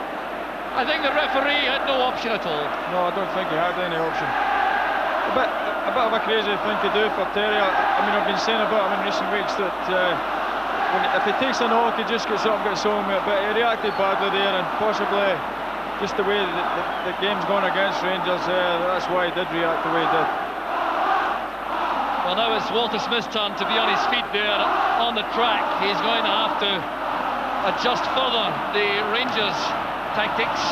I think the referee had no option at all. No, I don't think he had any option. A bit of a crazy thing to do for Terry. I mean, I've been saying about him in recent weeks that if he takes a knock, he just gets up and gets on with it, but he reacted badly there, and possibly just the way the game's gone against Rangers, that's why he did react the way he did. Well, now it's Walter Smith's turn to be on his feet there on the track. He's going to have to adjust further the Rangers' tactics,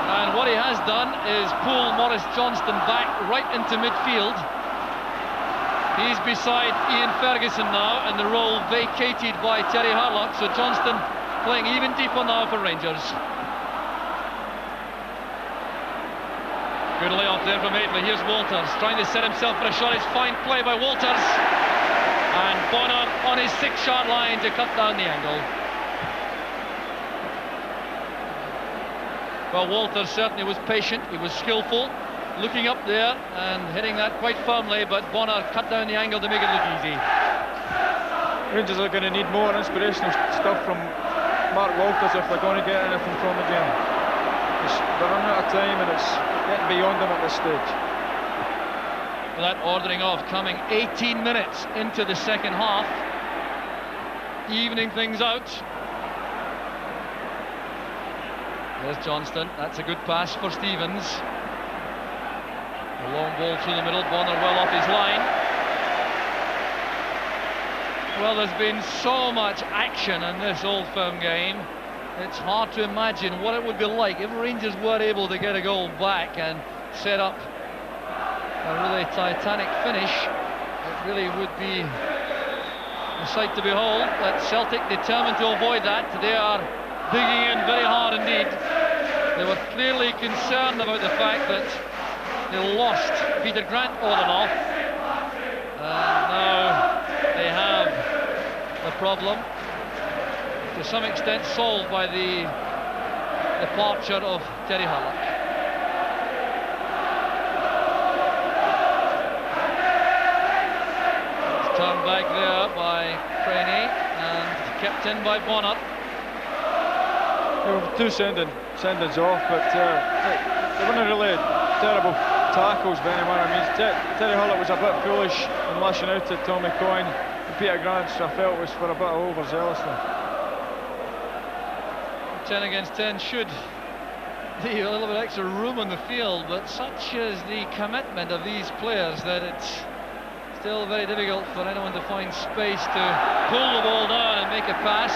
and what he has done is pull Maurice Johnston back right into midfield. He's beside Ian Ferguson now, and the role vacated by Terry Hurlock, so Johnston playing even deeper now for Rangers. Good layoff there from Hateley. Here's Walters trying to set himself for a shot. It's fine play by Walters, and Bonner on his 6-yard line to cut down the angle. Well, Walters certainly was patient, he was skillful, looking up there and hitting that quite firmly, but Bonner cut down the angle to make it look easy. Rangers are going to need more inspirational stuff from Mark Walters if they're going to get anything from the game. They're running out of time, and it's getting beyond them at this stage. Well, that ordering off coming 18 minutes into the second half, evening things out. There's Johnston. That's a good pass for Stevens. A long ball through the middle. Bonner well off his line. Well, there's been so much action in this Old Firm game. It's hard to imagine what it would be like if Rangers were able to get a goal back and set up a really titanic finish. It really would be a sight to behold. But Celtic determined to avoid that. They are digging in very hard indeed. They were clearly concerned about the fact that they lost Peter Grant all along, and now they have the problem to some extent solved by the departure of Terry Hurlock. It's turned back there by Creaney and kept in by Bonner. There were two sendings off, but they weren't really terrible tackles by anyone. I mean, Terry Hurlock was a bit foolish in lashing out at Tommy Coyne, and Peter Grant, I felt, was for a bit of overzealousness. 10 against 10 should leave a little bit extra room on the field, but such is the commitment of these players that it's still very difficult for anyone to find space to pull the ball down and make a pass.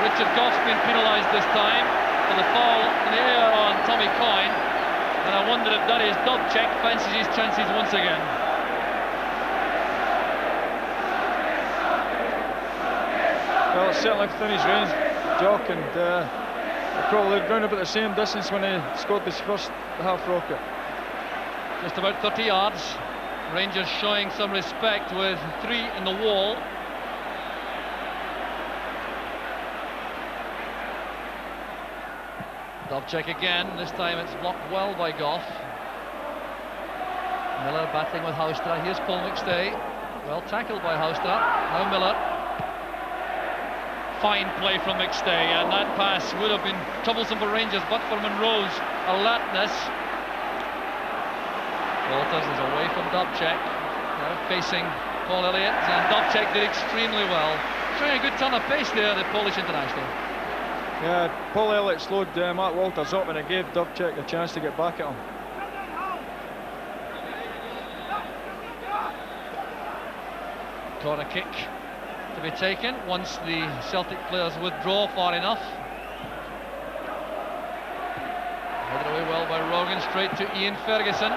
Richard Goff's been penalised this time for the foul in the air on Tommy Coyne, and I wonder if Darius Dziekanowski fancies his chances once again. Well, it's certainly within his range, Jock, and probably round about the same distance when he scored his first half rocket. Just about 30 yards. Rangers showing some respect with 3 in the wall. Dobchek again, this time it's blocked well by Goff. Miller battling with Houstra. Here's Paul McStay. Well tackled by Houstra. Now Miller. Fine play from McStay, and that pass would have been troublesome for Rangers but for Monroe's alertness. Walters is away from Dobchek. Now facing Paul Elliott, and Dobchek did extremely well. Showing a good turn of pace there, the Polish international. Yeah, Paul Elliott slowed Mark Walters up, and it gave Dobchek a chance to get back at him. Corner kick to be taken once the Celtic players withdraw far enough. Headed away well by Rogan, straight to Ian Ferguson.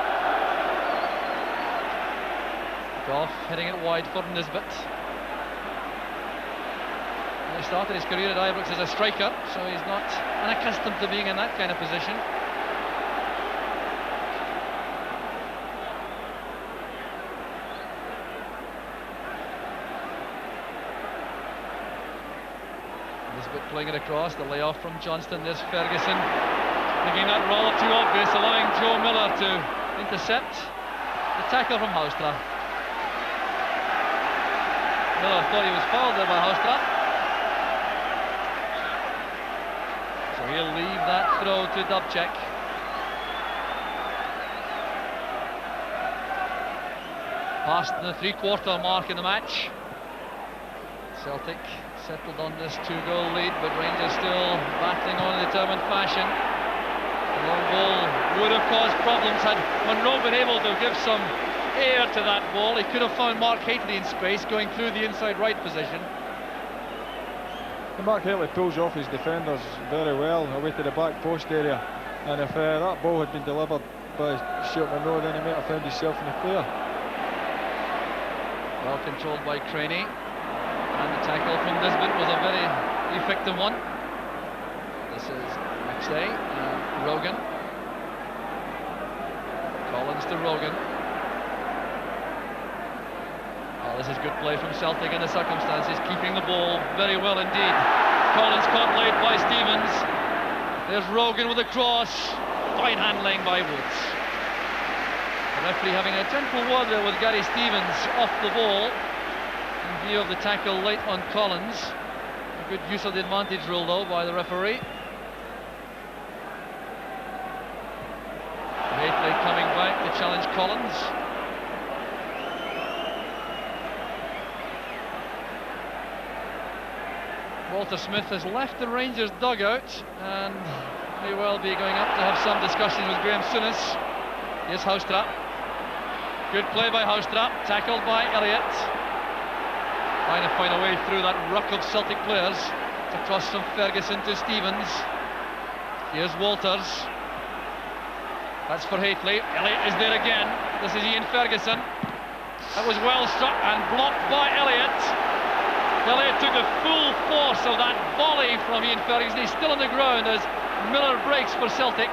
Goff hitting it wide for Nisbet. He started his career at Ibrox as a striker, so he's not unaccustomed to being in that kind of position. Nisbet playing it across, the layoff from Johnston. There's Ferguson making that rather too obvious, allowing Joe Miller to intercept the tackle from Houstra. Miller thought he was fouled there by Houstra, so he'll leave that throw to Dubček. Past the 3/4 mark in the match. Celtic settled on this 2-goal lead, but Rangers still battling on in determined fashion. The long ball would have caused problems had Monroe been able to give some air to that ball. He could have found Mark Hateley in space going through the inside right position. And Mark Hateley pulls off his defenders very well away to the back post area, and if that ball had been delivered by Stuart Monroe, then he might have found himself in the clear. Well controlled by Creaney, and the tackle from Nisbet was a very effective one. This is McStay and Rogan. Collins to Rogan. Well, this is good play from Celtic in the circumstances, keeping the ball very well indeed. Collins caught late by Stevens. There's Rogan with a cross. Fine handling by Woods. The referee having a gentle word there with Gary Stevens off the ball in view of the tackle late on Collins. A good use of the advantage rule though by the referee. Hateley coming back to challenge Collins. Walter Smith has left the Rangers dugout and may well be going up to have some discussions with Graham Souness. Here's Houstra. Good play by Houstra, tackled by Elliott. Trying to find a way through that ruck of Celtic players. It's across from Ferguson to Stevens. Here's Walters. That's for Hateley. Elliott is there again. This is Ian Ferguson. That was well struck and blocked by Elliott. Elliott took the full force of that volley from Ian Ferguson. He's still on the ground as Miller breaks for Celtic.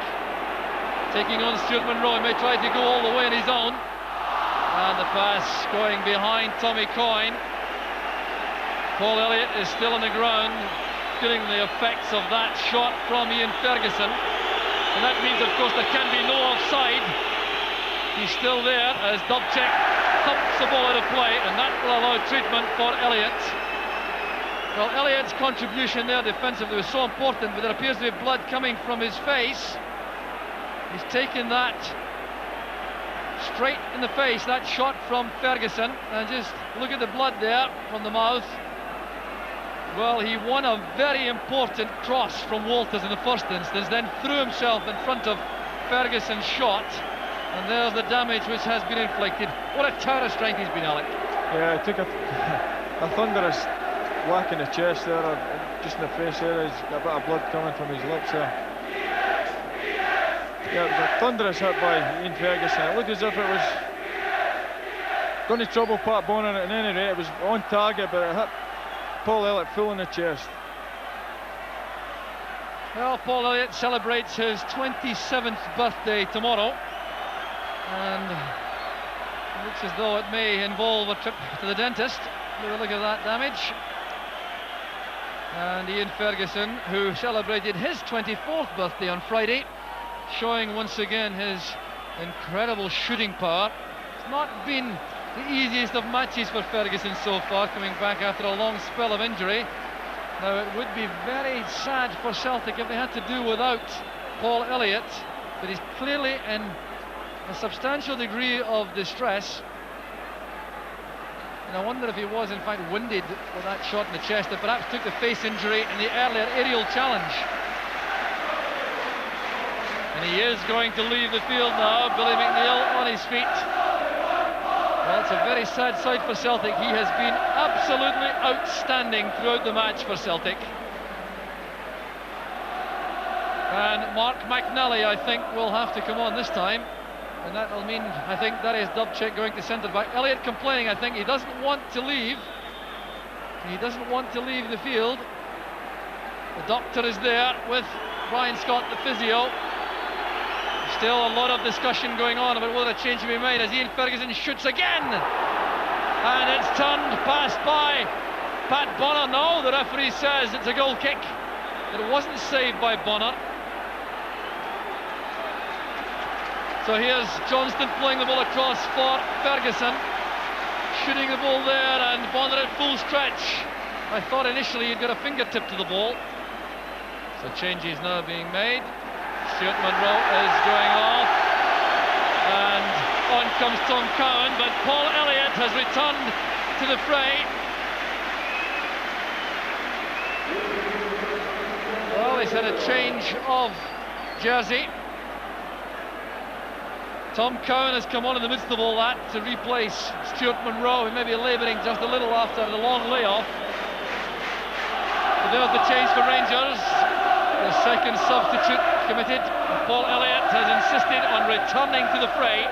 Taking on Stuart Monroe, he may try to go all the way on his own. And the pass going behind Tommy Coyne. Paul Elliott is still on the ground, feeling the effects of that shot from Ian Ferguson. And that means, of course, there can be no offside. He's still there as Dubček thumps the ball out of play, and that will allow treatment for Elliott. Well, Elliott's contribution there defensively was so important, but there appears to be blood coming from his face. He's taken that straight in the face, that shot from Ferguson, and just look at the blood there from the mouth. Well, he won a very important cross from Walters in the first instance, then threw himself in front of Ferguson's shot, and there's the damage which has been inflicted. What a tower of strength he's been, Alec. Yeah, he took a thunderous whack in the chest there, just in the face there. He's got a bit of blood coming from his lips there. Yeah, it was a thunderous hit by Ian Ferguson. It looked as if it was going to trouble Pat Bonan at any rate. It was on target, but it hit Paul Elliott full in the chest. Well, Paul Elliott celebrates his 27th birthday tomorrow, and it looks as though it may involve a trip to the dentist. With a look at that damage. And Ian Ferguson, who celebrated his 24th birthday on Friday, showing once again his incredible shooting power. It's not been the easiest of matches for Ferguson so far, coming back after a long spell of injury. Now, it would be very sad for Celtic if they had to do without Paul Elliott, but he's clearly in a substantial degree of distress. And I wonder if he was in fact winded with that shot in the chest, that perhaps took the face injury in the earlier aerial challenge. And he is going to leave the field now. Billy McNeil on his feet. Well, it's a very sad sight for Celtic. He has been absolutely outstanding throughout the match for Celtic. And Mark McNally, I think, will have to come on this time. And that'll mean, I think, Darius Dziekanowski going to centre-back. Elliott complaining, I think, he doesn't want to leave. He doesn't want to leave the field. The doctor is there with Brian Scott, the physio. Still a lot of discussion going on about whether a change should be made as Ian Ferguson shoots again. And it's turned past by Pat Bonner. No, the referee says it's a goal kick. It wasn't saved by Bonner. So here's Johnston playing the ball across for Ferguson. Shooting the ball there, and Bonner at full stretch. I thought initially he'd got a fingertip to the ball. So changes now being made. Stuart Munro is going off. And on comes Tom Cowan, but Paul Elliott has returned to the fray. Well, he's had a change of jersey. Tom Cowan has come on in the midst of all that to replace Stuart Munro, who may be labouring just a little after the long layoff. So there's the change for Rangers. The second substitute committed. Paul Elliott has insisted on returning to the fray.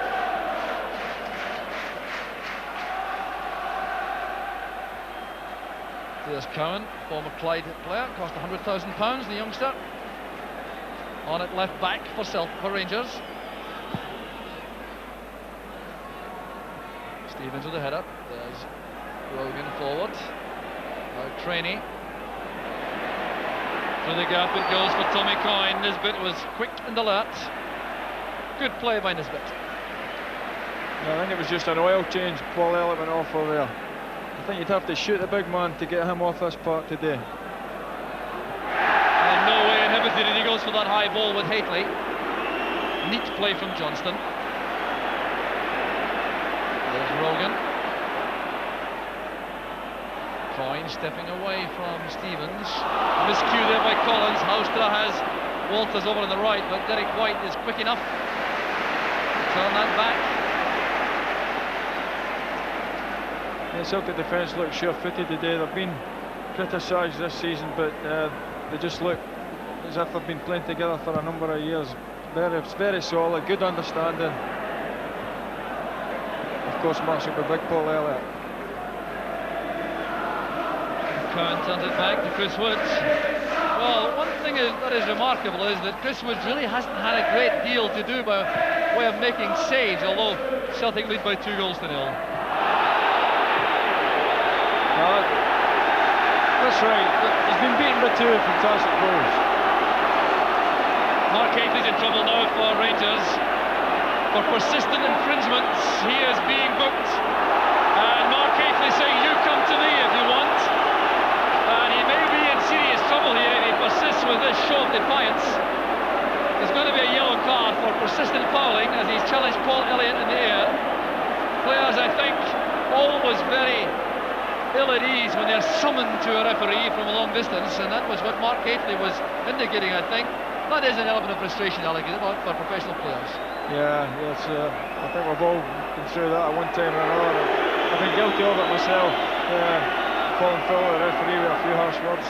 There's Cowan, former Clyde player, cost £100,000, the youngster. On at left back for Rangers. Stevens with the header. There's Rogan forward. Now Creaney. Through the gap it goes for Tommy Coyne. Nisbet was quick and alert. Good play by Nisbet. Yeah, I think it was just an oil change. Paul Elliott went off over there. I think you'd have to shoot the big man to get him off this park today. And no way inhibited, and he goes for that high ball with Hateley. Neat play from Johnston. There's Rogan. Coyne stepping away from Stevens. Miscue there by Collins. Houstra has Walters over on the right, but Derek White is quick enough to turn that back. The Celtic defence looks sure-footed today. They've been criticised this season, but they just look as if they've been playing together for a number of years. Very solid, good understanding. Of course, match up with big Paul Elliott. Cowan turns it back to Chris Woods. Well, one thing that is remarkable is that Chris Woods really hasn't had a great deal to do by way of making saves, although Celtic lead by 2 goals to 0. That's right. He's been beaten by 2 fantastic goals. Mark Hateley's in trouble now for Rangers. For persistent infringements, he is being booked. And Mark Hateley saying, "You come to me if you want." And he may be in serious trouble here if he persists with this show of defiance. There's going to be a yellow card for persistent fouling as he's challenged Paul Elliott in the air. Players, I think, always very ill at ease when they're summoned to a referee from a long distance, and that was what Mark Hateley was indicating, I think. That is an element of frustration, Alec, is it not, for professional players? Yeah, yes, I think we've all been through that at one time or another. I've been guilty of it myself, falling foul of the referee with a few harsh words.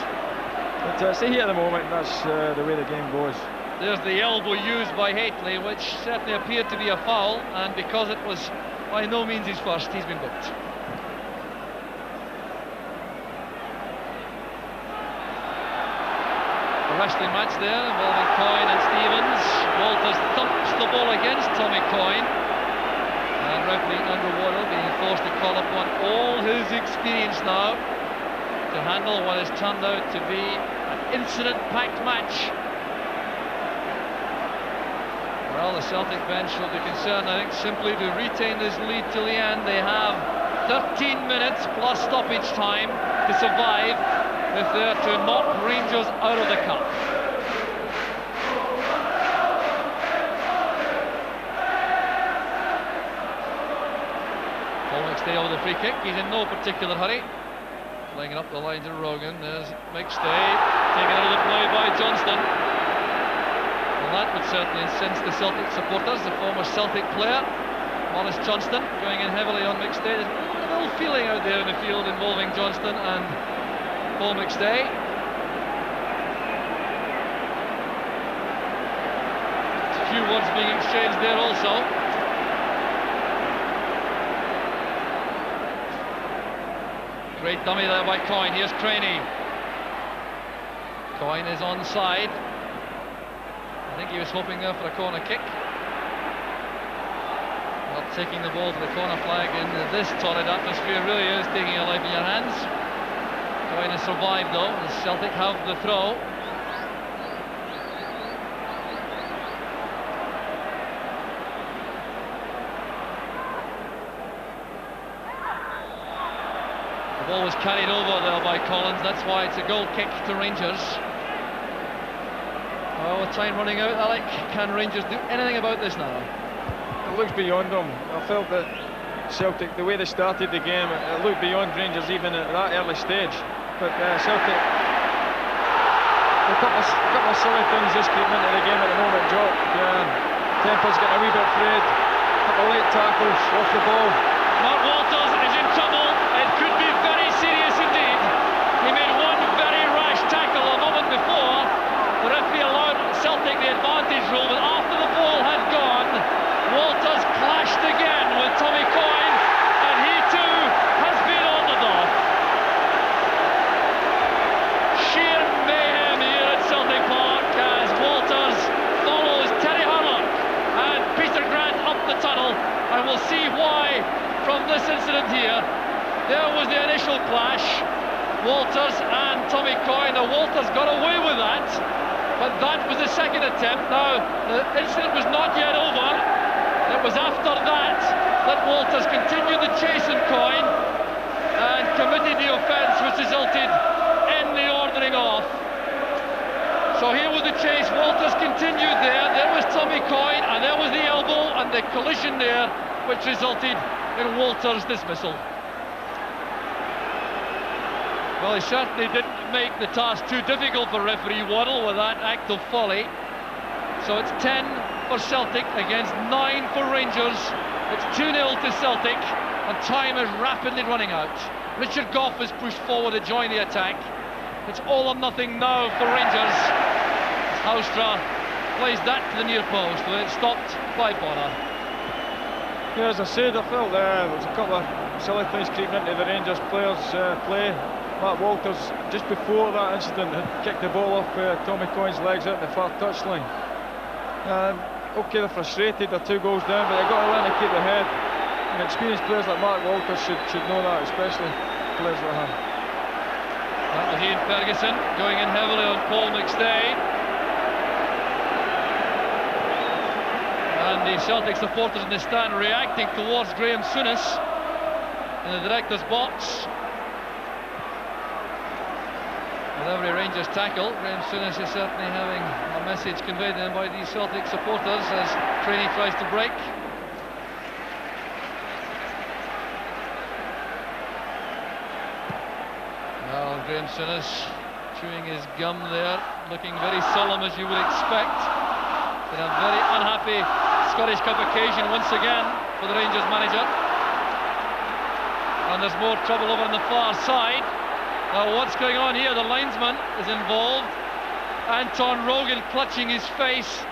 But see here at the moment, that's the way the game goes. There's the elbow used by Hateley, which certainly appeared to be a foul, and because it was by no means his first, he's been booked. Wrestling match there involving Coyne and Stevens. Walters thumps the ball against Tommy Coyne, and referee Andrew Waddell being forced to call upon all his experience now to handle what has turned out to be an incident-packed match. Well, the Celtic bench will be concerned, I think, simply to retain this lead till the end. They have 13 minutes plus stoppage time to survive if they're to knock Rangers out of the cup. Paul McStay over the free kick. He's in no particular hurry. Playing it up the line to Rogan. There's McStay taken out of the play by Johnston. Well, that would certainly incense the Celtic supporters. The former Celtic player, Maurice Johnston, going in heavily on McStay. There's a little feeling out there in the field involving Johnston and Paul McStay. A few words being exchanged there also. Great dummy there by Coyne. Here's Creaney. Coyne is onside. I think he was hoping there for a corner kick. Not taking the ball to the corner flag in this torrid atmosphere really is taking your life in your hands. Coyne has survived though, as Celtic have the throw. The ball was carried over there by Collins, that's why it's a goal kick to Rangers. Oh, time running out, Alec. Can Rangers do anything about this now? It looks beyond them. I felt that Celtic, the way they started the game, it looked beyond Rangers even at that early stage. But Celtic, a couple of silly things just creeping into the game at the moment. Jock, tempo's getting a wee bit frayed. A couple of late tackles off the ball. Mark Walters is in trouble. It could be very serious indeed. He made one very rash tackle a moment before. The referee allowed Celtic the advantage rule, but after the ball had gone, Walters clashed again with Tommy Coyne, and he too has been ordered off. Sheer mayhem here at Celtic Park as Walters follows Terry Hurlock and Peter Grant up the tunnel, and we'll see why from this incident here. There was the initial clash, Walters and Tommy Coyne. Now Walters got away with that, but that was the second attempt. Now the incident was not yet over. It was after that Walters continued the chase on Coyne and committed the offence, which resulted in the ordering off. So here was the chase. Walters continued there. There was Tommy Coyne, and there was the elbow and the collision there, which resulted in Walters' dismissal. Well, he certainly didn't make the task too difficult for referee Waddle with that act of folly. So it's 10 for Celtic against 9 for Rangers. It's 2-0 to Celtic, and time is rapidly running out. Richard Gough is pushed forward to join the attack. It's all or nothing now for Rangers. Houstra plays that to the near post, but it's stopped by Bonner. Yeah, as I said, I felt there was a couple of silly things creeping into the Rangers players' play. Matt Walters, just before that incident, had kicked the ball off Tommy Coyne's legs out in the far touchline. Okay, they're frustrated, they're 2 goals down, but they've got to learn to keep their head. And experienced players like Mark Walters should know that, especially players like him. Ian Ferguson going in heavily on Paul McStay. And the Celtic supporters in the stand reacting towards Graham Souness in the director's box. With every Rangers tackle, Graham Souness is certainly having a message conveyed to him by these Celtic supporters as Creaney tries to break. Well, Graham Souness chewing his gum there, looking very solemn as you would expect. In a very unhappy Scottish Cup occasion once again for the Rangers manager. And there's more trouble over on the far side. Now what's going on here? The linesman is involved. Anton Rogan clutching his face.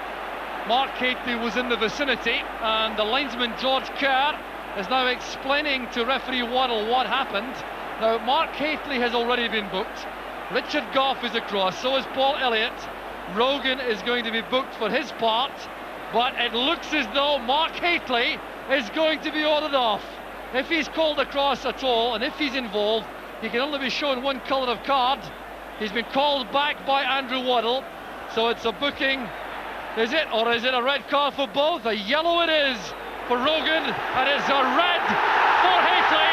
Mark Hateley was in the vicinity, and the linesman George Kerr is now explaining to referee Waddle what happened. Now Mark Hateley has already been booked. Richard Gough is across, so is Paul Elliott. Rogan is going to be booked for his part, but it looks as though Mark Hateley is going to be ordered off. If he's called across at all, and if he's involved, he can only be shown one colour of card. He's been called back by Andrew Waddle, so it's a booking. Is it, or is it a red card for both? A yellow it is for Rogan, and it's a red for Hateley.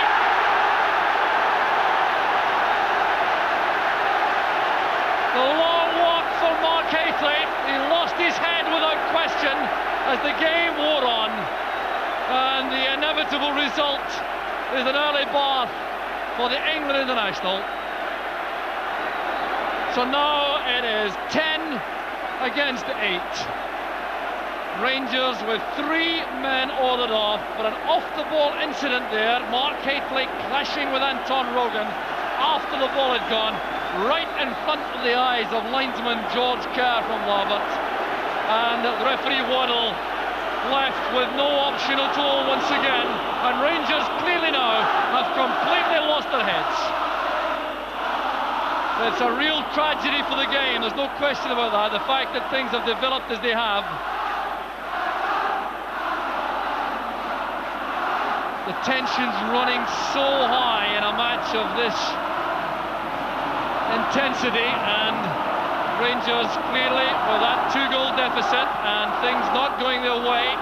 The long walk for Mark Hateley. He lost his head without question as the game wore on, and the inevitable result is an early bath for the England international. So now it is 10 against 8. Rangers with 3 men ordered off for an off-the-ball incident there. Mark Hateley clashing with Anton Rogan after the ball had gone, right in front of the eyes of linesman George Kerr from Larbert. And the referee Waddle left with no option at all once again, and Rangers clearly now have completely lost their heads. It's a real tragedy for the game, there's no question about that, the fact that things have developed as they have. The tension's running so high in a match of this intensity, and Rangers clearly with that 2-goal deficit and things not going their way,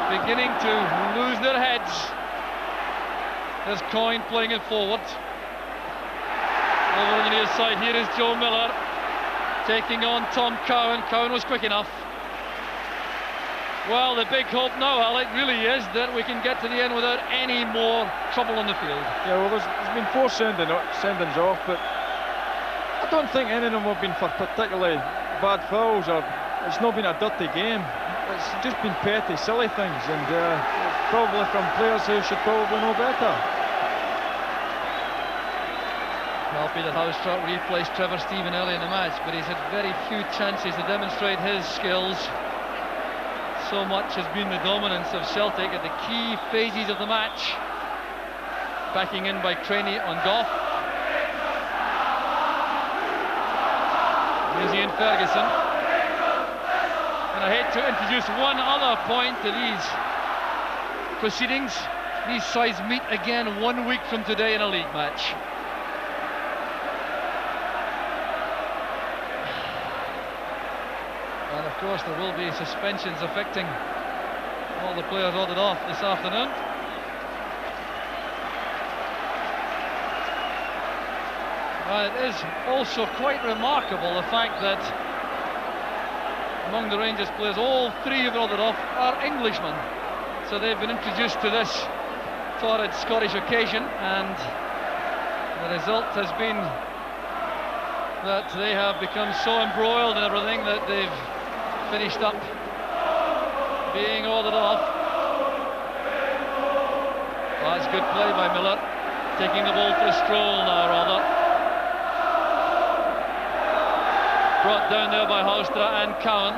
beginning to lose their heads. There's Coyne playing it forward. Over on the near side, here is Joe Miller taking on Tom Cowan. Cowan was quick enough. Well, the big hope now, Elliott, really is that we can get to the end without any more trouble on the field. Yeah, well, there's been 4 sendings off, but I don't think any of them have been for particularly bad fouls, or it's not been a dirty game. It's just been petty, silly things, and probably from players who should probably know better. Well, Peter Housetrott replaced Trevor Steven early in the match, but he's had very few chances to demonstrate his skills. So much has been the dominance of Celtic at the key phases of the match. Backing in by Creaney on Goff. Here's Ian Ferguson. And I hate to introduce one other point to these proceedings. These sides meet again 1 week from today in a league match. And of course there will be suspensions affecting all the players ordered off this afternoon. It is also quite remarkable the fact that among the Rangers players, all 3 who've ordered off are Englishmen. So they've been introduced to this torrid Scottish occasion, and the result has been that they have become so embroiled in everything that they've finished up being ordered off. Oh, that's good play by Miller, taking the ball for a stroll now, rather. Brought down there by Houstra and Cowan.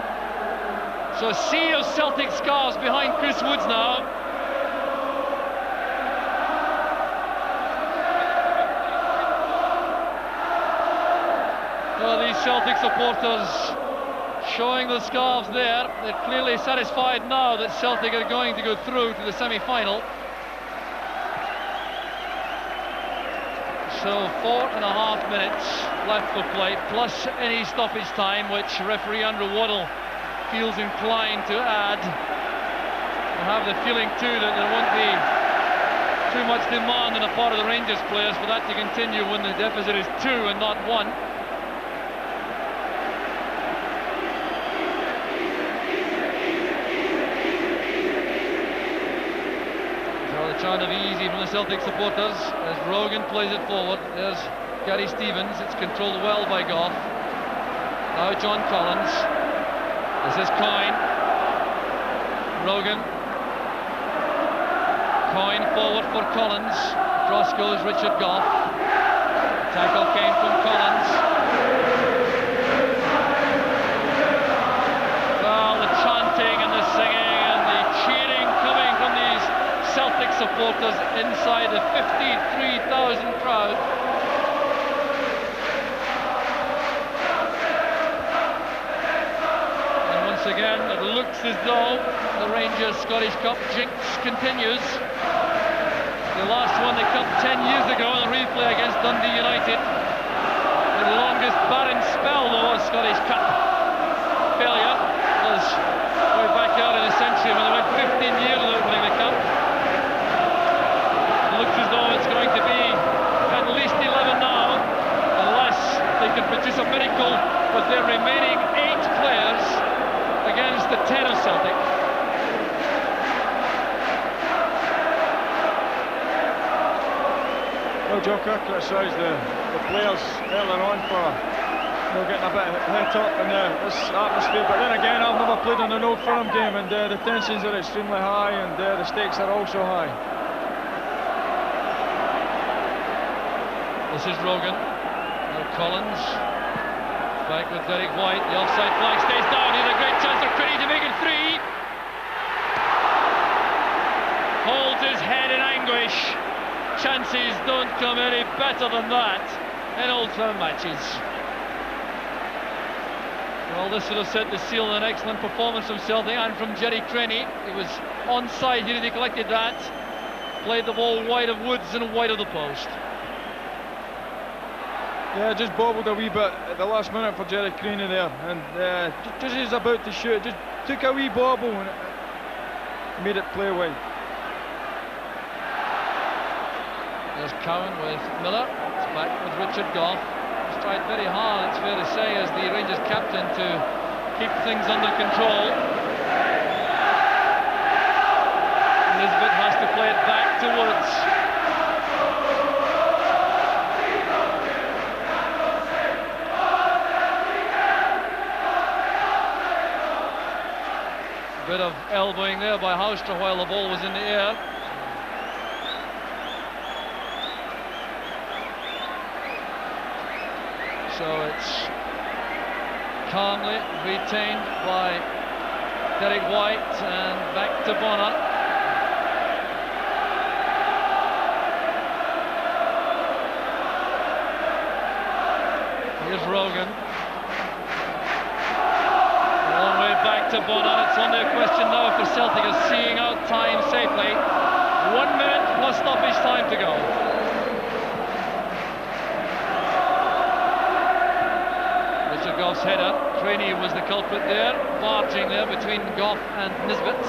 So a sea of Celtic scarves behind Chris Woods now. Well, these Celtic supporters showing the scarves there. They're clearly satisfied now that Celtic are going to go through to the semi-final. So 4.5 minutes left for play, plus any stoppage time, which referee Andrew Waddle feels inclined to add. I have the feeling too that there won't be too much demand on the part of the Rangers players for that to continue when the deficit is 2 and not 1. Chant of easy from the Celtic supporters as Rogan plays it forward. There's Gary Stevens. It's controlled well by Goff. Now John Collins. This is Coyne. Rogan. Coyne forward for Collins. Across goes Richard Goff. Tackle came from Collins. Well, the chanting and the singing and the cheering coming from these Celtic supporters inside the 53,000 crowd. And once again, it looks as though the Rangers Scottish Cup jinx continues. They last won the Cup 10 years ago in a replay against Dundee United. The longest barren spell, though, of Scottish Cup failure was way back early in the century when they went 15 years without winning the Cup. Looks as though it's going to be at least 11 now, unless they can produce a miracle with their remaining 8 players against the 10 of Celtic. Well, Joe Kirk criticised the players earlier on for getting a bit het up in this atmosphere, but then again, I've never played in an Old Firm game, and the tensions are extremely high, and the stakes are also high. This is Rogan. Now Collins. Back with Derek White. The offside flag stays down. Here's a great chance for Creaney to make it 3. finish. Chances don't come any better than that in Old Firm matches. Well, this would have set the seal an excellent performance from Celtic and from Jerry Creaney. He was onside, he neglected that. Played the ball wide of Woods and wide of the post. Yeah, just bobbled a wee bit at the last minute for Jerry Creaney there, and just as he was about to shoot, just took a wee bobble and made it play wide. There's Cowan with Miller. It's back with Richard Goff. He's tried very hard, it's fair to say, as the Rangers captain, to keep things under control. Nisbet has to play it back to Woods. Bit of elbowing there by Houstra while the ball was in the air. So it's calmly retained by Derek White and back to Bonner. Here's Rogan. Long way back to Bonner. It's only a question now for Celtic of seeing out time safely. 1 minute plus stoppage time to go. Richard Goff's header. Creaney was the culprit there, barging there between Goff and Nisbet.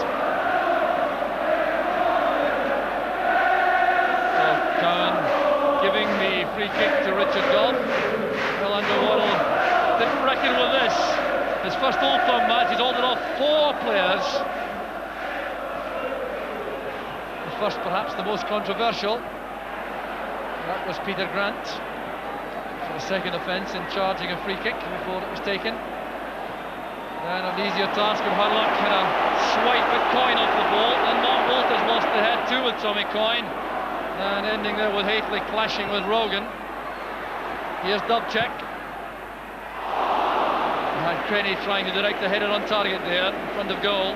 So Cowan giving the free kick to Richard Goff. Well, Underwater didn't reckon with this. His first Old Firm match, he's ordered off 4 players. The first, perhaps the most controversial. That was Peter Grant for the second offence in charging a free kick before it was taken. Then an easier task of Hurlock, had a swipe at Coyne off the ball, and Mark Walters lost the head too with Tommy Coyne. And ending there with Hateley clashing with Rogan. Here's Dubček. And Creaney trying to direct the header on target there in front of goal.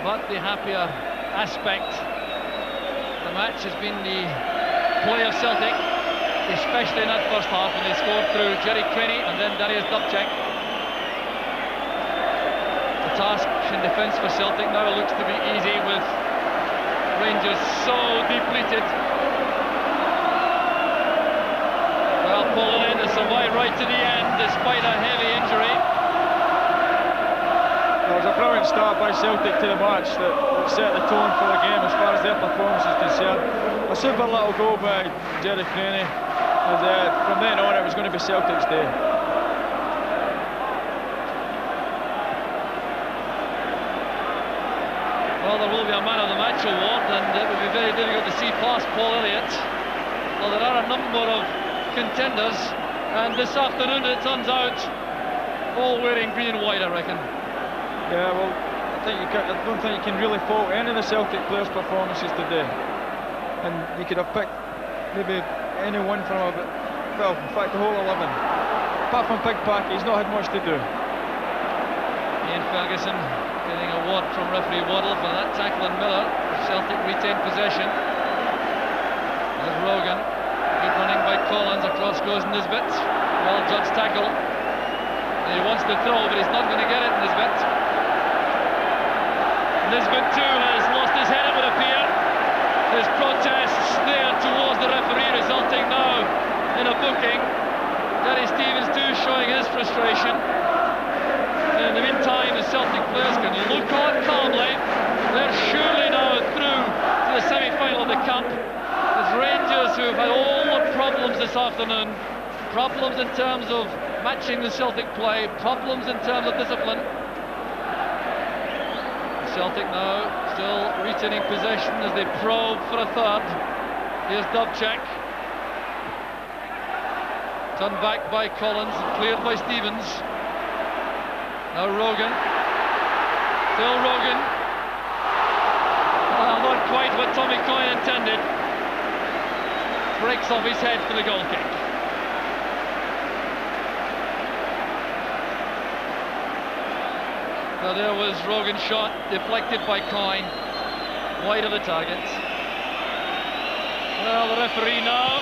But the happier aspect of the match has been the play of Celtic, especially in that first half when they scored through Jerry Creaney and then Darius Dubček. The task in defence for Celtic now looks to be easy with Rangers so depleted. Well, Paul Elliott survived right to the end despite a heavy injury. It was a brilliant start by Celtic to the match that set the tone for the game as far as their performance is concerned. A super little goal by Jerry Creaney, and from then on it was going to be Celtic's day. Well, there will be a man of the match award, and it will be very difficult to see past Paul Elliott. Well, there are a number of contenders, and this afternoon it turns out all wearing green and white, I reckon. Yeah, well, I don't think you can really fault any of the Celtic players' performances today. And you could have picked maybe any one from well, in fact, the whole 11. Apart from Big Packy, he's not had much to do. Ian Ferguson getting a word from referee Waddle for that tackle on Miller. Celtic retained possession. There's Rogan. Good running by Collins. Across goes Nisbet. Well judged tackle. And he wants to throw, but he's not going to get it, Nisbet. Nisbet too has lost his head, it would appear. There's protests there towards the referee, resulting now in a booking. Darius Stevens too showing his frustration. In the meantime, the Celtic players can look on calmly. They're surely now through to the semi-final of the Cup. There's Rangers who have had all the problems this afternoon. Problems in terms of matching the Celtic play, problems in terms of discipline. Celtic now still retaining possession as they probe for a third. Here's Dubček. Turned back by Collins, cleared by Stevens. Now Rogan. Still Rogan. Not quite what Tommy Coyne intended. Breaks off his head for the goal kick. So there was Rogan's shot, deflected by Coyne, wide of the target. Well, the referee now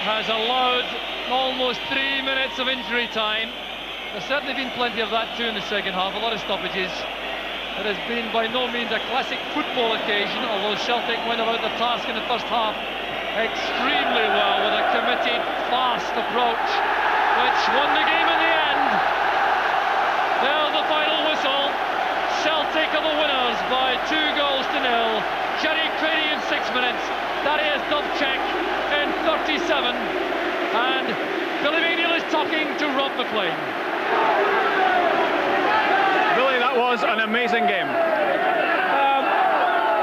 has allowed almost 3 minutes of injury time. There's certainly been plenty of that too in the second half, a lot of stoppages. It has been by no means a classic football occasion, although Celtic went about the task in the first half extremely well with a committed, fast approach, which won the game in the end. There's the final whistle. Celtic are the winners by 2-0. Jerry Creaney in 6 minutes, Darius Dziekanowski in 37, and Billy McNeil is talking to Rob McLean. Billy, that was an amazing game.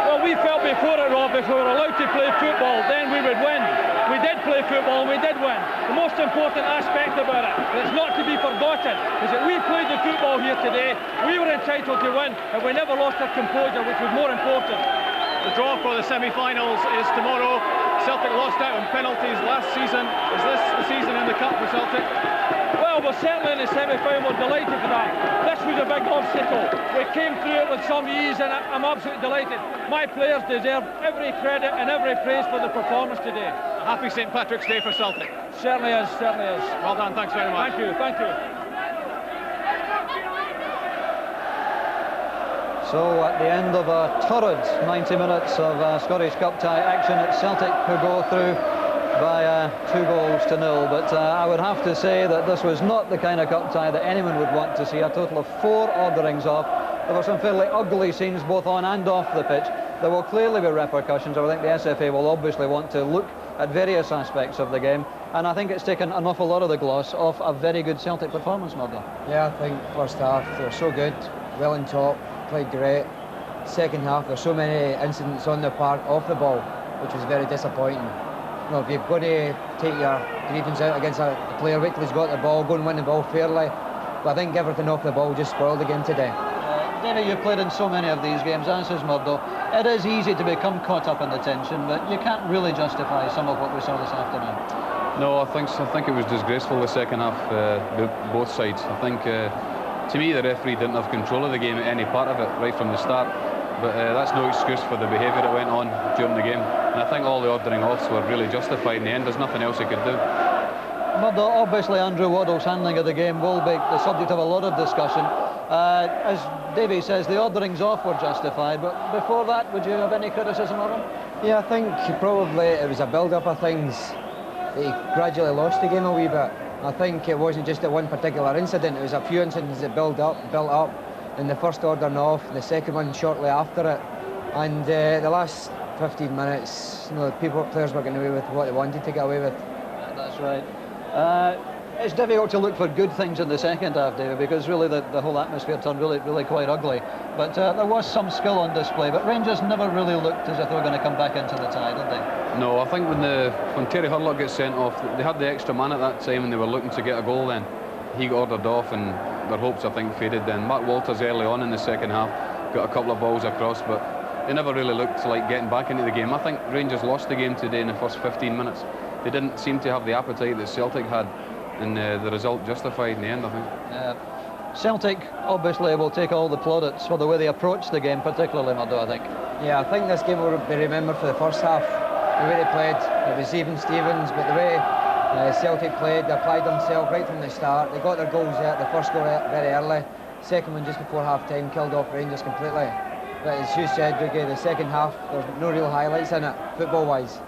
Well, we felt before it, Rob, if we were allowed to play football, then we would win. We did play football and we did win. The most important aspect about it, and it's not to be forgotten, is that we played the football here today. We were entitled to win, and we never lost our composure, which was more important. The draw for the semi-finals is tomorrow. Celtic lost out on penalties last season. Is this the season in the cup for Celtic? Well, we're certainly in the semi-final. We're delighted for that. This was a big obstacle. We came through it with some ease, and I'm absolutely delighted. My players deserve every credit and every praise for the performance today. Happy St. Patrick's Day for Celtic. Certainly is, certainly is. Well done, thanks very much. Thank you, thank you. So at the end of a torrid 90 minutes of Scottish Cup tie action, it's Celtic who go through by 2-0. But I would have to say that this was not the kind of cup tie that anyone would want to see. A total of 4 orderings off. There were some fairly ugly scenes both on and off the pitch. There will clearly be repercussions. I think the SFA will obviously want to look at various aspects of the game, and I think it's taken an awful lot of the gloss off a very good Celtic performance, Murdo. Yeah, I think first half they were so good, well on top, played great. Second half there's so many incidents on the park off the ball, which was very disappointing. You know, if you've got to take your grievance out against a player, wait till he's got the ball, go and win the ball fairly. But I think everything off the ball just spoiled the game today. David, you've played in so many of these games, as has Murdo. It is easy to become caught up in the tension, but you can't really justify some of what we saw this afternoon. No, I think it was disgraceful the second half, both sides. I think, to me, the referee didn't have control of the game at any part of it, right from the start. But that's no excuse for the behaviour that went on during the game. And I think all the ordering offs were really justified in the end. There's nothing else he could do. Murdo, obviously Andrew Waddell's handling of the game will be the subject of a lot of discussion. As Davey says, the orderings off were justified, but before that, would you have any criticism of him? Yeah, I think probably it was a build-up of things. He gradually lost the game a wee bit. I think it wasn't just at one particular incident, it was a few incidents that built up, and the first ordering off, the second one shortly after it, and the last 15 minutes, you know, players were getting away with what they wanted to get away with. That's right. It's difficult to look for good things in the second half, David, because really the whole atmosphere turned really quite ugly. But there was some skill on display, but Rangers never really looked as if they were going to come back into the tie, did they? No, I think when Terry Hurlock gets sent off, they had the extra man at that time and they were looking to get a goal then. He got ordered off and their hopes, I think, faded then. Mark Walters early on in the second half got a couple of balls across, but they never really looked like getting back into the game. I think Rangers lost the game today in the first 15 minutes. They didn't seem to have the appetite that Celtic had, and the result justified in the end, I think. Celtic obviously will take all the plaudits for the way they approached the game, particularly Murdo, I think. Yeah, I think this game will be remembered for the first half. The way they played, it was even Stevens, but the way Celtic played, they applied themselves right from the start. They got their goals there, the first goal very early, second one just before half-time, killed off Rangers completely. But as you said, Ricky, the second half, there's no real highlights in it, football-wise.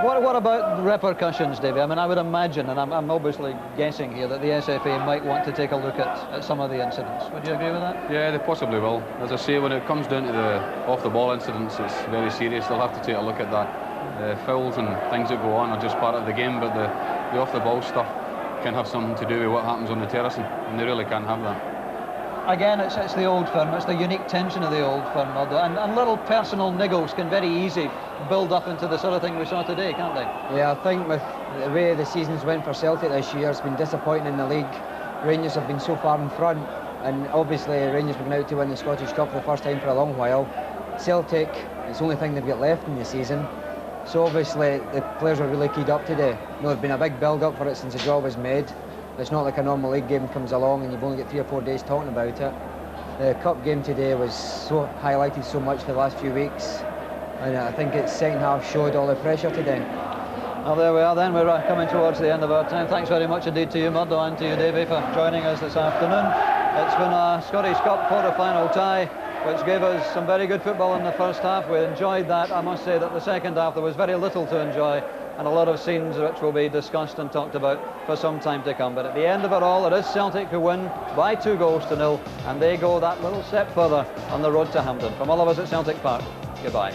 What about the repercussions, Davey? I mean, I would imagine, and I'm obviously guessing here, that the SFA might want to take a look at some of the incidents. Would you agree with that? Yeah, they possibly will. As I say, when it comes down to the off-the-ball incidents, it's very serious. They'll have to take a look at that. Fouls and things that go on are just part of the game, but the off-the-ball stuff can have something to do with what happens on the terracing, and they really can't have that. Again, it's the old firm, it's the unique tension of the old firm, and little personal niggles can very easy build up into the sort of thing we saw today, can't they? Yeah, I think with the way the seasons went for Celtic this year, it's been disappointing in the league. Rangers have been so far in front, and obviously Rangers were out to win the Scottish Cup for the first time for a long while. Celtic, it's the only thing they've got left in the season, so obviously the players were really keyed up today. You know, there's been a big build-up for it since the draw was made. It's not like a normal league game comes along and you've only got 3 or 4 days talking about it. The cup game today was so highlighted so much the last few weeks, and I think its second half showed all the pressure today. Well, there we are then. We're coming towards the end of our time. Thanks very much indeed to you, Murdo, and to you, Davey, for joining us this afternoon. It's been a Scottish Cup quarter-final tie, which gave us some very good football in the first half. We enjoyed that. I must say that the second half there was very little to enjoy, and a lot of scenes which will be discussed and talked about for some time to come. But at the end of it all, it is Celtic who win by 2-0, and they go that little step further on the road to Hampden. From all of us at Celtic Park, goodbye.